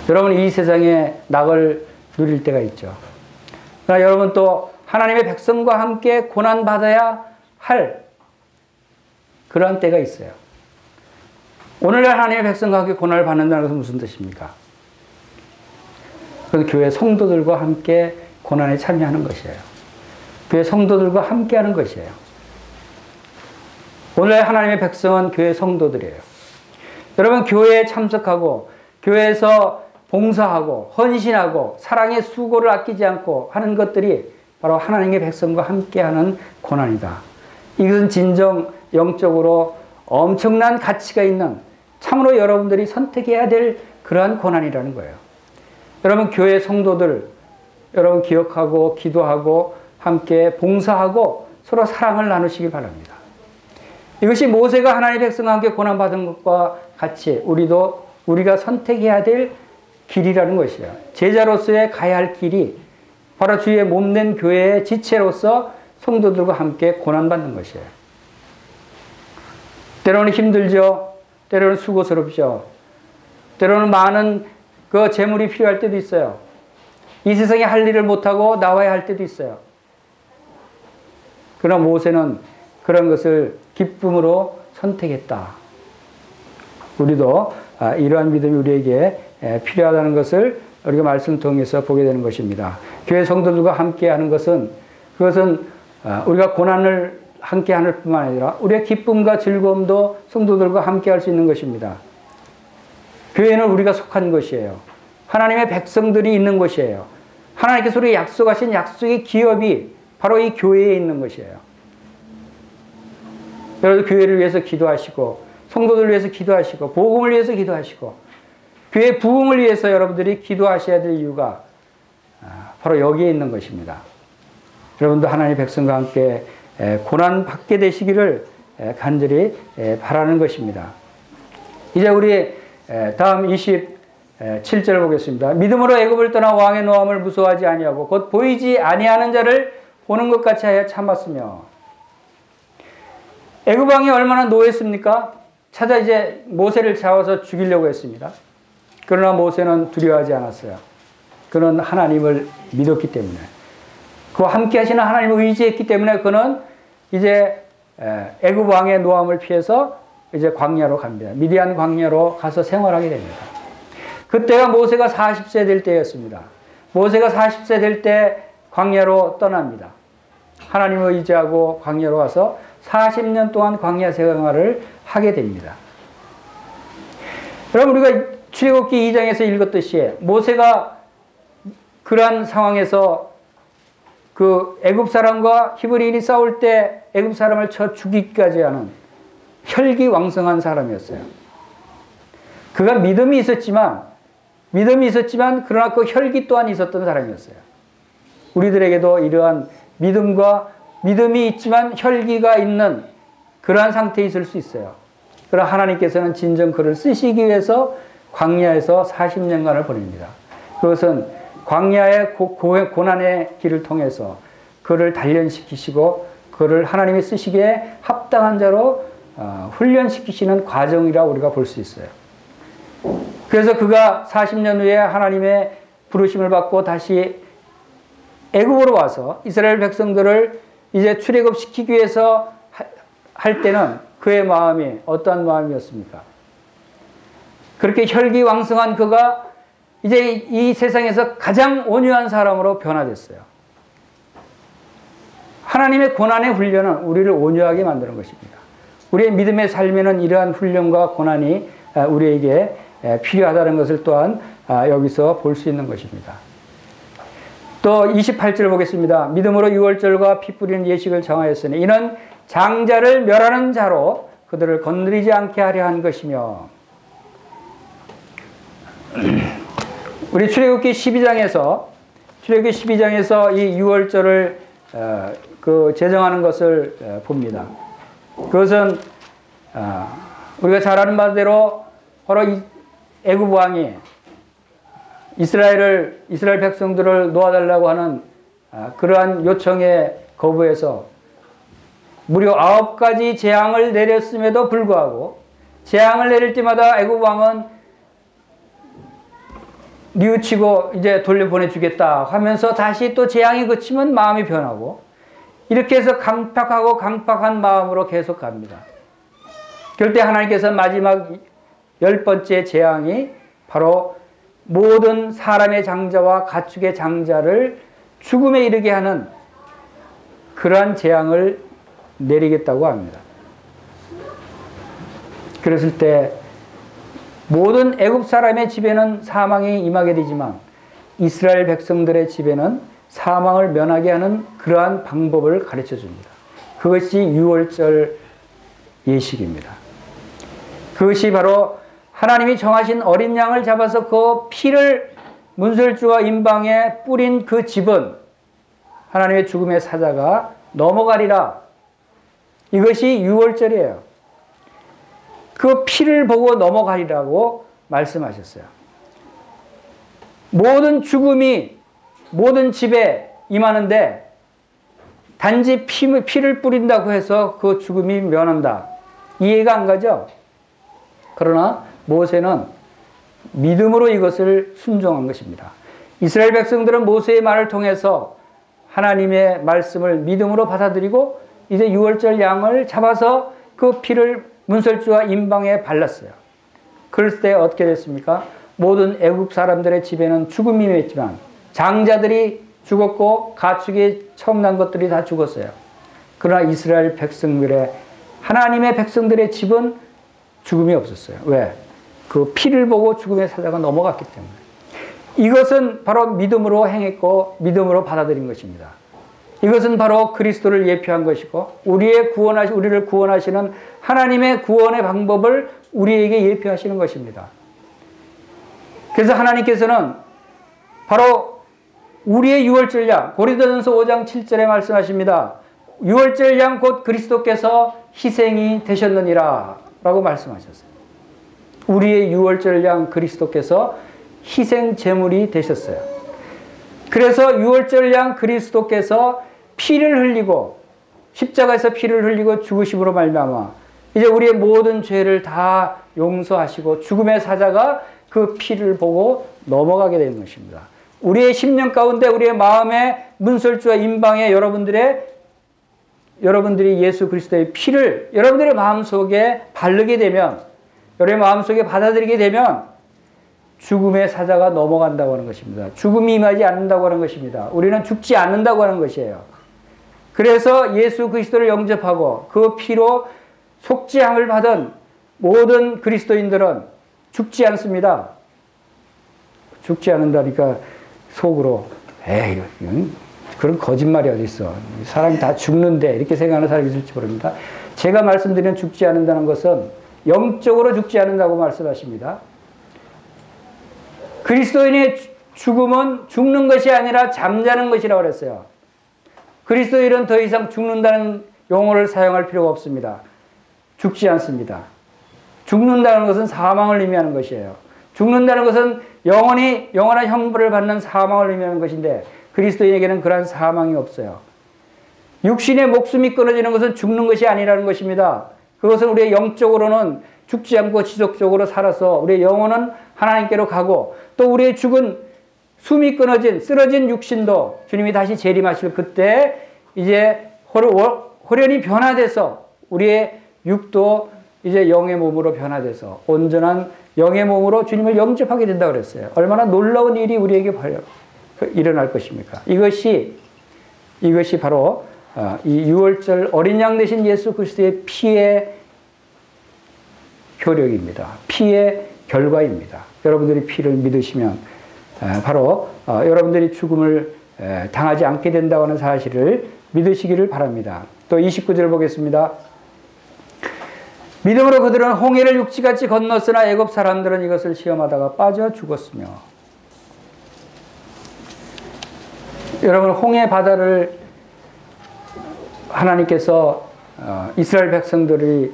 여러분, 이 세상에 낙을 누릴 때가 있죠. 그러나 여러분 또 하나님의 백성과 함께 고난받아야 할 그러한 때가 있어요. 오늘날 하나님의 백성과 함께 고난을 받는다는 것은 무슨 뜻입니까? 그건 교회 성도들과 함께 고난에 참여하는 것이에요. 교회 성도들과 함께 하는 것이에요. 오늘 하나님의 백성은 교회 성도들이에요. 여러분, 교회에 참석하고 교회에서 봉사하고 헌신하고 사랑의 수고를 아끼지 않고 하는 것들이 바로 하나님의 백성과 함께하는 고난이다. 이것은 진정 영적으로 엄청난 가치가 있는, 참으로 여러분들이 선택해야 될 그러한 고난이라는 거예요. 여러분, 교회 성도들, 여러분 기억하고 기도하고 함께 봉사하고 서로 사랑을 나누시길 바랍니다. 이것이 모세가 하나님의 백성과 함께 고난받은 것과 같이 우리가 선택해야 될 길이라는 것이에요. 제자로서의 가야 할 길이 바로 주의 몸된 교회의 지체로서 성도들과 함께 고난받는 것이에요. 때로는 힘들죠. 때로는 수고스럽죠. 때로는 많은 그 재물이 필요할 때도 있어요. 이 세상에 할 일을 못하고 나와야 할 때도 있어요. 그러나 모세는 그런 것을 기쁨으로 선택했다. 우리도 이러한 믿음이 우리에게 필요하다는 것을 우리가 말씀 통해서 보게 되는 것입니다. 교회 성도들과 함께 하는 것은 그것은 우리가 고난을 함께 하는 뿐만 아니라 우리의 기쁨과 즐거움도 성도들과 함께 할 수 있는 것입니다. 교회는 우리가 속한 것이에요. 하나님의 백성들이 있는 것이에요. 하나님께서 우리에게 약속하신 약속의 기업이 바로 이 교회에 있는 것이에요. 여러분 교회를 위해서 기도하시고 성도들을 위해서 기도하시고 복음을 위해서 기도하시고 교회 부흥을 위해서 여러분들이 기도하셔야 될 이유가 바로 여기에 있는 것입니다. 여러분도 하나님의 백성과 함께 고난 받게 되시기를 간절히 바라는 것입니다. 이제 우리 다음 27절 보겠습니다. 믿음으로 애굽을 떠나 왕의 노함을 무서워하지 아니하고 곧 보이지 아니하는 자를 보는 것 같이 하여 참았으며. 애굽 왕이 얼마나 노했습니까? 찾아 이제 모세를 잡아서 죽이려고 했습니다. 그러나 모세는 두려워하지 않았어요. 그는 하나님을 믿었기 때문에, 그와 함께 하시는 하나님을 의지했기 때문에 그는 이제 애굽 왕의 노함을 피해서 이제 광야로 갑니다. 미디안 광야로 가서 생활하게 됩니다. 그때가 모세가 40세 될 때였습니다. 모세가 40세 될 때 광야로 떠납니다. 하나님을 의지하고 광야로 와서 40년 동안 광야 생활을 하게 됩니다. 여러분 우리가 출애굽기 2장에서 읽었듯이 모세가 그러한 상황에서 그 애굽 사람과 히브리인이 싸울 때 애굽 사람을 쳐 죽이기까지 하는 혈기왕성한 사람이었어요. 그가 믿음이 있었지만 그러나 그 혈기 또한 있었던 사람이었어요. 우리들에게도 이러한 믿음이 있지만 혈기가 있는 그러한 상태에 있을 수 있어요. 그러나 하나님께서는 진정 그를 쓰시기 위해서 광야에서 40년간을 보냅니다. 그것은 광야의 고난의 길을 통해서 그를 단련시키시고 그를 하나님이 쓰시기에 합당한 자로 훈련시키시는 과정이라고 우리가 볼 수 있어요. 그래서 그가 40년 후에 하나님의 부르심을 받고 다시 애굽으로 와서 이스라엘 백성들을 이제 출애굽시키기 위해서 할 때는 그의 마음이 어떠한 마음이었습니까? 그렇게 혈기왕성한 그가 이제 이 세상에서 가장 온유한 사람으로 변화됐어요. 하나님의 고난의 훈련은 우리를 온유하게 만드는 것입니다. 우리의 믿음의 삶에는 이러한 훈련과 고난이 우리에게 필요하다는 것을 또한 여기서 볼 수 있는 것입니다. 또 28절 보겠습니다. 믿음으로 유월절과 피 뿌리는 예식을 정하였으니 이는 장자를 멸하는 자로 그들을 건드리지 않게 하려 한 것이며. 우리 출애굽기 12장에서 이 유월절을 제정하는 것을 봅니다. 그것은 우리가 잘 아는 바대로 바로 애굽 왕이 이스라엘 백성들을 놓아달라고 하는 그러한 요청에 거부해서 무려 9가지 재앙을 내렸음에도 불구하고 재앙을 내릴 때마다 애굽 왕은 뉘우치고 이제 돌려보내주겠다 하면서 다시 또 재앙이 그치면 마음이 변하고 이렇게 해서 강팍한 마음으로 계속 갑니다. 그럴 때 하나님께서 마지막 10번째 재앙이 바로 모든 사람의 장자와 가축의 장자를 죽음에 이르게 하는 그러한 재앙을 내리겠다고 합니다. 그랬을 때 모든 애굽 사람의 집에는 사망이 임하게 되지만 이스라엘 백성들의 집에는 사망을 면하게 하는 그러한 방법을 가르쳐 줍니다. 그것이 유월절 예식입니다. 그것이 바로 하나님이 정하신 어린 양을 잡아서 그 피를 문설주와 임방에 뿌린 그 집은 하나님의 죽음의 사자가 넘어가리라. 이것이 유월절이에요. 그 피를 보고 넘어가리라고 말씀하셨어요. 모든 죽음이 모든 집에 임하는데 단지 피를 뿌린다고 해서 그 죽음이 면한다. 이해가 안 가죠? 그러나 모세는 믿음으로 이것을 순종한 것입니다. 이스라엘 백성들은 모세의 말을 통해서 하나님의 말씀을 믿음으로 받아들이고 이제 유월절 양을 잡아서 그 피를 문설주와 임방에 발랐어요. 그럴 때 어떻게 됐습니까? 모든 애굽 사람들의 집에는 죽음이 임했지만 장자들이 죽었고 가축이 처음 난 것들이 다 죽었어요. 그러나 이스라엘 백성들의 하나님의 백성들의 집은 죽음이 없었어요. 왜? 그 피를 보고 죽음의 사자가 넘어갔기 때문에. 이것은 바로 믿음으로 행했고 믿음으로 받아들인 것입니다. 이것은 바로 그리스도를 예표한 것이고 우리를 구원하시는 하나님의 구원의 방법을 우리에게 예표하시는 것입니다. 그래서 하나님께서는 바로 우리의 유월절 양, 고린도전서 5장 7절에 말씀하십니다. 유월절 양 곧 그리스도께서 희생이 되셨느니라 라고 말씀하셨어요. 우리의 유월절 양 그리스도께서 희생 제물이 되셨어요. 그래서 유월절 양 그리스도께서 피를 흘리고 십자가에서 피를 흘리고 죽으심으로 말미암아 이제 우리의 모든 죄를 다 용서하시고 죽음의 사자가 그 피를 보고 넘어가게 되는 것입니다. 우리의 심령 가운데 우리의 마음의 문설주와 임방에 여러분들이 예수 그리스도의 피를 여러분들의 마음속에 바르게 되면 여러분의 마음속에 받아들이게 되면 죽음의 사자가 넘어간다고 하는 것입니다. 죽음이 임하지 않는다고 하는 것입니다. 우리는 죽지 않는다고 하는 것이에요. 그래서 예수 그리스도를 영접하고 그 피로 속죄함을 받은 모든 그리스도인들은 죽지 않습니다. 죽지 않는다니까 속으로 에이 그런 거짓말이 어디 있어. 사람이 다 죽는데 이렇게 생각하는 사람이 있을지 모릅니다. 제가 말씀드리는 죽지 않는다는 것은 영적으로 죽지 않는다고 말씀하십니다. 그리스도인의 죽음은 죽는 것이 아니라 잠자는 것이라고 그랬어요. 그리스도인은 더 이상 죽는다는 용어를 사용할 필요가 없습니다. 죽지 않습니다. 죽는다는 것은 사망을 의미하는 것이에요. 죽는다는 것은 영원한 형벌을 받는 사망을 의미하는 것인데 그리스도인에게는 그러한 사망이 없어요. 육신의 목숨이 끊어지는 것은 죽는 것이 아니라는 것입니다. 그것은 우리의 영적으로는 죽지 않고 지속적으로 살아서 우리의 영혼은 하나님께로 가고 또 우리의 죽은 숨이 끊어진 쓰러진 육신도 주님이 다시 재림하실 그때 이제 호련히 변화돼서 우리의 육도 이제 영의 몸으로 변화돼서 온전한 영의 몸으로 주님을 영접하게 된다고 그랬어요. 얼마나 놀라운 일이 우리에게 일어날 것입니까? 이것이 바로 이 유월절 어린 양 되신 예수 그리스도의 피의 효력입니다. 피의 결과입니다. 여러분들이 피를 믿으시면 바로 여러분들이 죽음을 당하지 않게 된다고 하는 사실을 믿으시기를 바랍니다. 또 29절 보겠습니다. 믿음으로 그들은 홍해를 육지같이 건넜으나 애굽 사람들은 이것을 시험하다가 빠져 죽었으며. 여러분 홍해 바다를 하나님께서 이스라엘 백성들이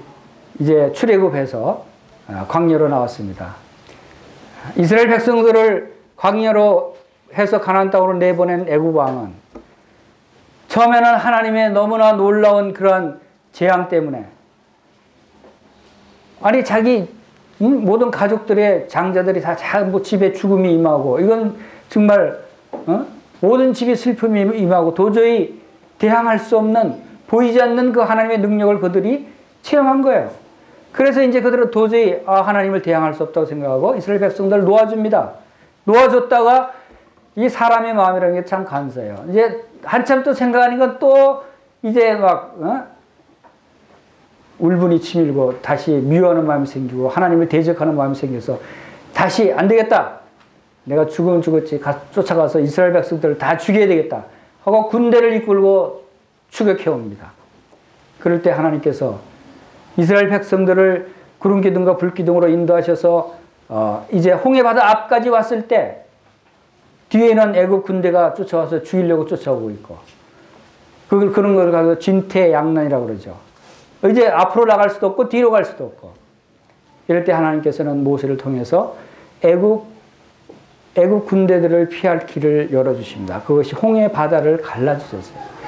이제 출애굽해서 광야로 나왔습니다. 이스라엘 백성들을 광야로 해서 가나안 땅으로 내보낸 애굽 왕은 처음에는 하나님의 너무나 놀라운 그러한 재앙 때문에 아니 자기 모든 가족들의 장자들이 다 집에 죽음이 임하고 이건 정말 모든 집에 슬픔이 임하고 도저히 대항할 수 없는 보이지 않는 그 하나님의 능력을 그들이 체험한 거예요. 그래서 이제 그들은 도저히 하나님을 대항할 수 없다고 생각하고 이스라엘 백성들을 놓아줍니다. 놓아줬다가 이 사람의 마음이라는 게 참 간사해요. 이제 한참 또 생각하니까 또 이제 막 울분이 치밀고 다시 미워하는 마음이 생기고 하나님을 대적하는 마음이 생겨서 다시 안 되겠다. 내가 죽으면 죽었지. 쫓아가서 이스라엘 백성들을 다 죽여야 되겠다. 하고 군대를 이끌고 추격해 옵니다. 그럴 때 하나님께서 이스라엘 백성들을 구름 기둥과 불 기둥으로 인도하셔서 이제 홍해 바다 앞까지 왔을 때 뒤에는 애굽 군대가 쫓아와서 죽이려고 쫓아오고 있고 그런 걸 가지고 진퇴양난이라고 그러죠. 이제 앞으로 나갈 수도 없고 뒤로 갈 수도 없고 이럴 때 하나님께서는 모세를 통해서 애굽 군대들을 피할 길을 열어주십니다. 그것이 홍해 바다를 갈라주셨어요.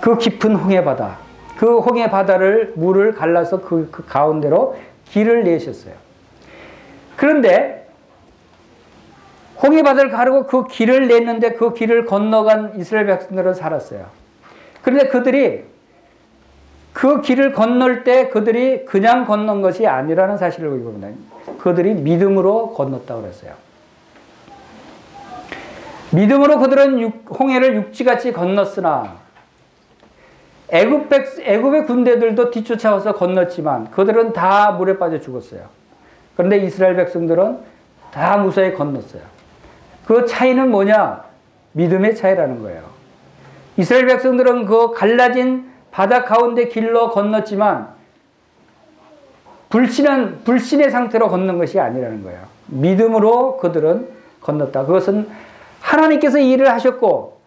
그 깊은 홍해 바다, 그 홍해 바다를 물을 갈라서 그 가운데로 길을 내셨어요. 그런데 홍해 바다를 가르고 그 길을 냈는데 그 길을 건너간 이스라엘 백성들은 살았어요. 그런데 그들이 그 길을 건널 때 그들이 그냥 건넌 것이 아니라는 사실을 보게 봅니다. 그들이 믿음으로 건넜다고 그랬어요. 믿음으로 그들은 홍해를 육지같이 건넜으나 애굽의 군대들도 뒤쫓아와서 건넜지만 그들은 다 물에 빠져 죽었어요. 그런데 이스라엘 백성들은 다 무사히 건넜어요. 그 차이는 뭐냐? 믿음의 차이라는 거예요. 이스라엘 백성들은 그 갈라진 바다 가운데 길로 건넜지만 불신의 상태로 건넌 것이 아니라는 거예요. 믿음으로 그들은 건넜다. 그것은 하나님께서 이 일을 하셨고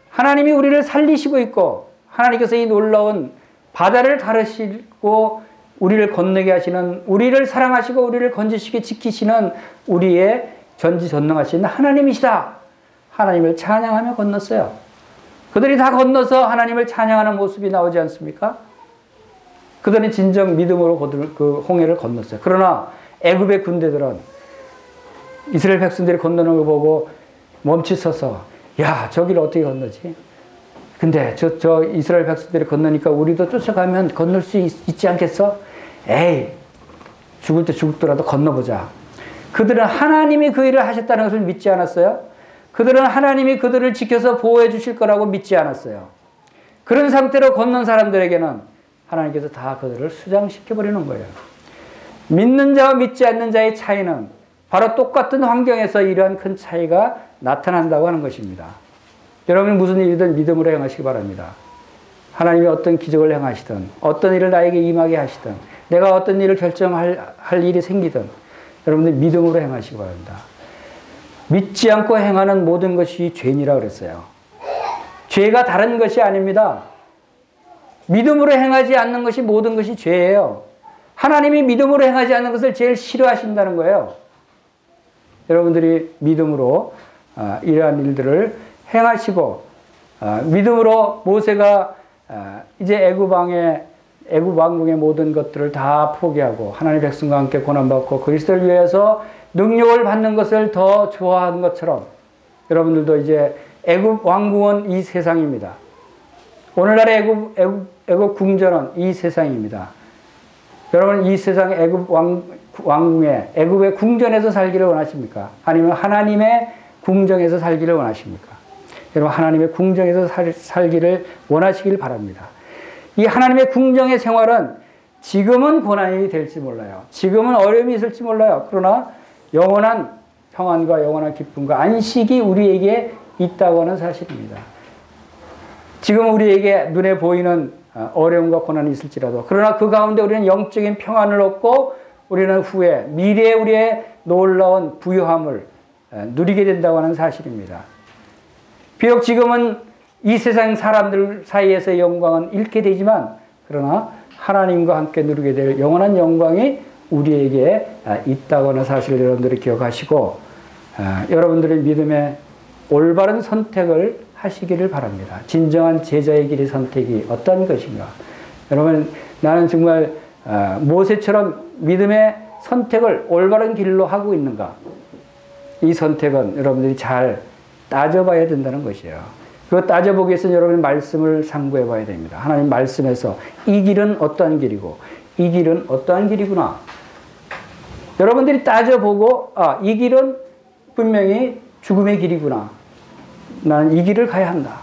하나님이 우리를 살리시고 있고 하나님께서 이 놀라운 바다를 가르시고 우리를 건너게 하시는, 우리를 사랑하시고 우리를 건지시게 지키시는 우리의 전지전능하신 하나님이시다. 하나님을 찬양하며 건넜어요. 그들이 다 건너서 하나님을 찬양하는 모습이 나오지 않습니까? 그들은 진정 믿음으로 그 홍해를 건넜어요. 그러나 애굽의 군대들은 이스라엘 백성들이 건너는 걸 보고 멈칫서서 야, 저기를 어떻게 건너지? 근데 저 이스라엘 백성들이 건너니까 우리도 쫓아가면 건널 수 있지 않겠어? 에이, 죽을 때 죽더라도 건너보자. 그들은 하나님이 그 일을 하셨다는 것을 믿지 않았어요. 그들은 하나님이 그들을 지켜서 보호해 주실 거라고 믿지 않았어요. 그런 상태로 건넌 사람들에게는 하나님께서 다 그들을 수장시켜버리는 거예요. 믿는 자와 믿지 않는 자의 차이는 바로 똑같은 환경에서 이러한 큰 차이가 나타난다고 하는 것입니다. 여러분이 무슨 일이든 믿음으로 행하시기 바랍니다. 하나님이 어떤 기적을 행하시든 어떤 일을 나에게 임하게 하시든 내가 어떤 일을 결정할 일이 생기든 여러분들 믿음으로 행하시기 바랍니다. 믿지 않고 행하는 모든 것이 죄인이라고 그랬어요. 죄가 다른 것이 아닙니다. 믿음으로 행하지 않는 것이 모든 것이 죄예요. 하나님이 믿음으로 행하지 않는 것을 제일 싫어하신다는 거예요. 여러분들이 믿음으로 이러한 일들을 행하시고 믿음으로 모세가 이제 애굽 왕궁의 모든 것들을 다 포기하고 하나님의 백성과 함께 고난받고 그리스도를 위해서 능력을 받는 것을 더 좋아한 것처럼 여러분들도 이제 애굽 왕궁은 이 세상입니다. 오늘날의 애굽 궁전은 이 세상입니다. 여러분 이 세상 애굽 왕궁에 애굽의 궁전에서 살기를 원하십니까? 아니면 하나님의 궁정에서 살기를 원하십니까? 여러분 하나님의 궁정에서 살기를 원하시길 바랍니다. 이 하나님의 궁정의 생활은 지금은 고난이 될지 몰라요. 지금은 어려움이 있을지 몰라요. 그러나 영원한 평안과 영원한 기쁨과 안식이 우리에게 있다고 하는 사실입니다. 지금 우리에게 눈에 보이는 어려움과 고난이 있을지라도 그러나 그 가운데 우리는 영적인 평안을 얻고 우리는 후에 미래에 우리의 놀라운 부유함을 누리게 된다고 하는 사실입니다. 비록 지금은 이 세상 사람들 사이에서의 영광은 잃게 되지만 그러나 하나님과 함께 누리게 될 영원한 영광이 우리에게 있다고 하는 사실을 여러분들이 기억하시고 여러분들의 믿음의 올바른 선택을 하시기를 바랍니다. 진정한 제자의 길의 선택이 어떤 것인가? 여러분 나는 정말 모세처럼 믿음의 선택을 올바른 길로 하고 있는가? 이 선택은 여러분들이 잘 따져봐야 된다는 것이에요. 그거 따져보기 위해서는 여러분의 말씀을 상고해 봐야 됩니다. 하나님 말씀에서 이 길은 어떠한 길이고 이 길은 어떠한 길이구나. 여러분들이 따져보고 이 길은 분명히 죽음의 길이구나. 나는 이 길을 가야 한다.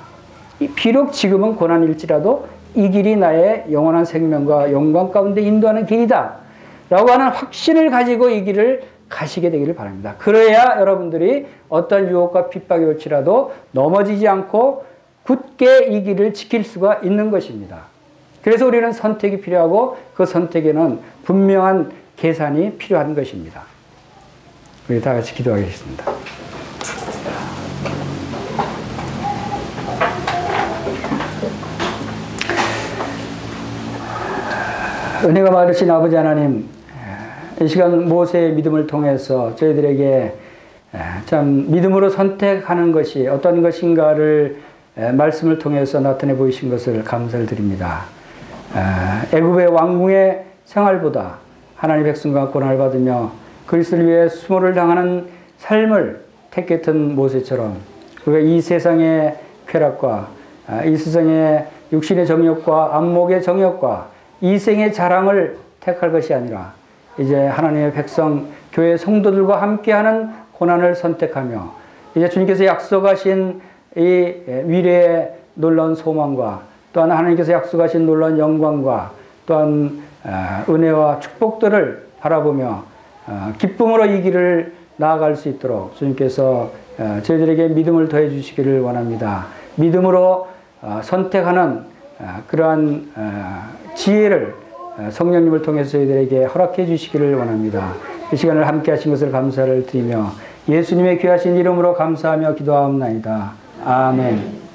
비록 지금은 고난일지라도 이 길이 나의 영원한 생명과 영광 가운데 인도하는 길이다. 라고 하는 확신을 가지고 이 길을 가시게 되기를 바랍니다. 그래야 여러분들이 어떤 유혹과 핍박이 올지라도 넘어지지 않고 굳게 이 길을 지킬 수가 있는 것입니다. 그래서 우리는 선택이 필요하고 그 선택에는 분명한 계산이 필요한 것입니다. 우리 다 같이 기도하겠습니다. 은혜가 많으신 아버지 하나님, 이 시간 모세의 믿음을 통해서 저희들에게 참 믿음으로 선택하는 것이 어떤 것인가를 말씀을 통해서 나타내 보이신 것을 감사를 드립니다. 애굽의 왕궁의 생활보다 하나님의 백성과 고난을 받으며 그리스도를 위해 수모를 당하는 삶을 택했던 모세처럼 우리가 이 세상의 쾌락과 이 세상의 육신의 정욕과 안목의 정욕과 이생의 자랑을 택할 것이 아니라 이제 하나님의 백성, 교회 성도들과 함께하는 고난을 선택하며 이제 주님께서 약속하신 이 미래의 놀라운 소망과 또한 하나님께서 약속하신 놀라운 영광과 또한 은혜와 축복들을 바라보며 기쁨으로 이 길을 나아갈 수 있도록 주님께서 저희들에게 믿음을 더해 주시기를 원합니다. 믿음으로 선택하는 그러한 지혜를 성령님을 통해서 저희들에게 허락해 주시기를 원합니다. 이 시간을 함께 하신 것을 감사를 드리며 예수님의 귀하신 이름으로 감사하며 기도하옵나이다. 아멘.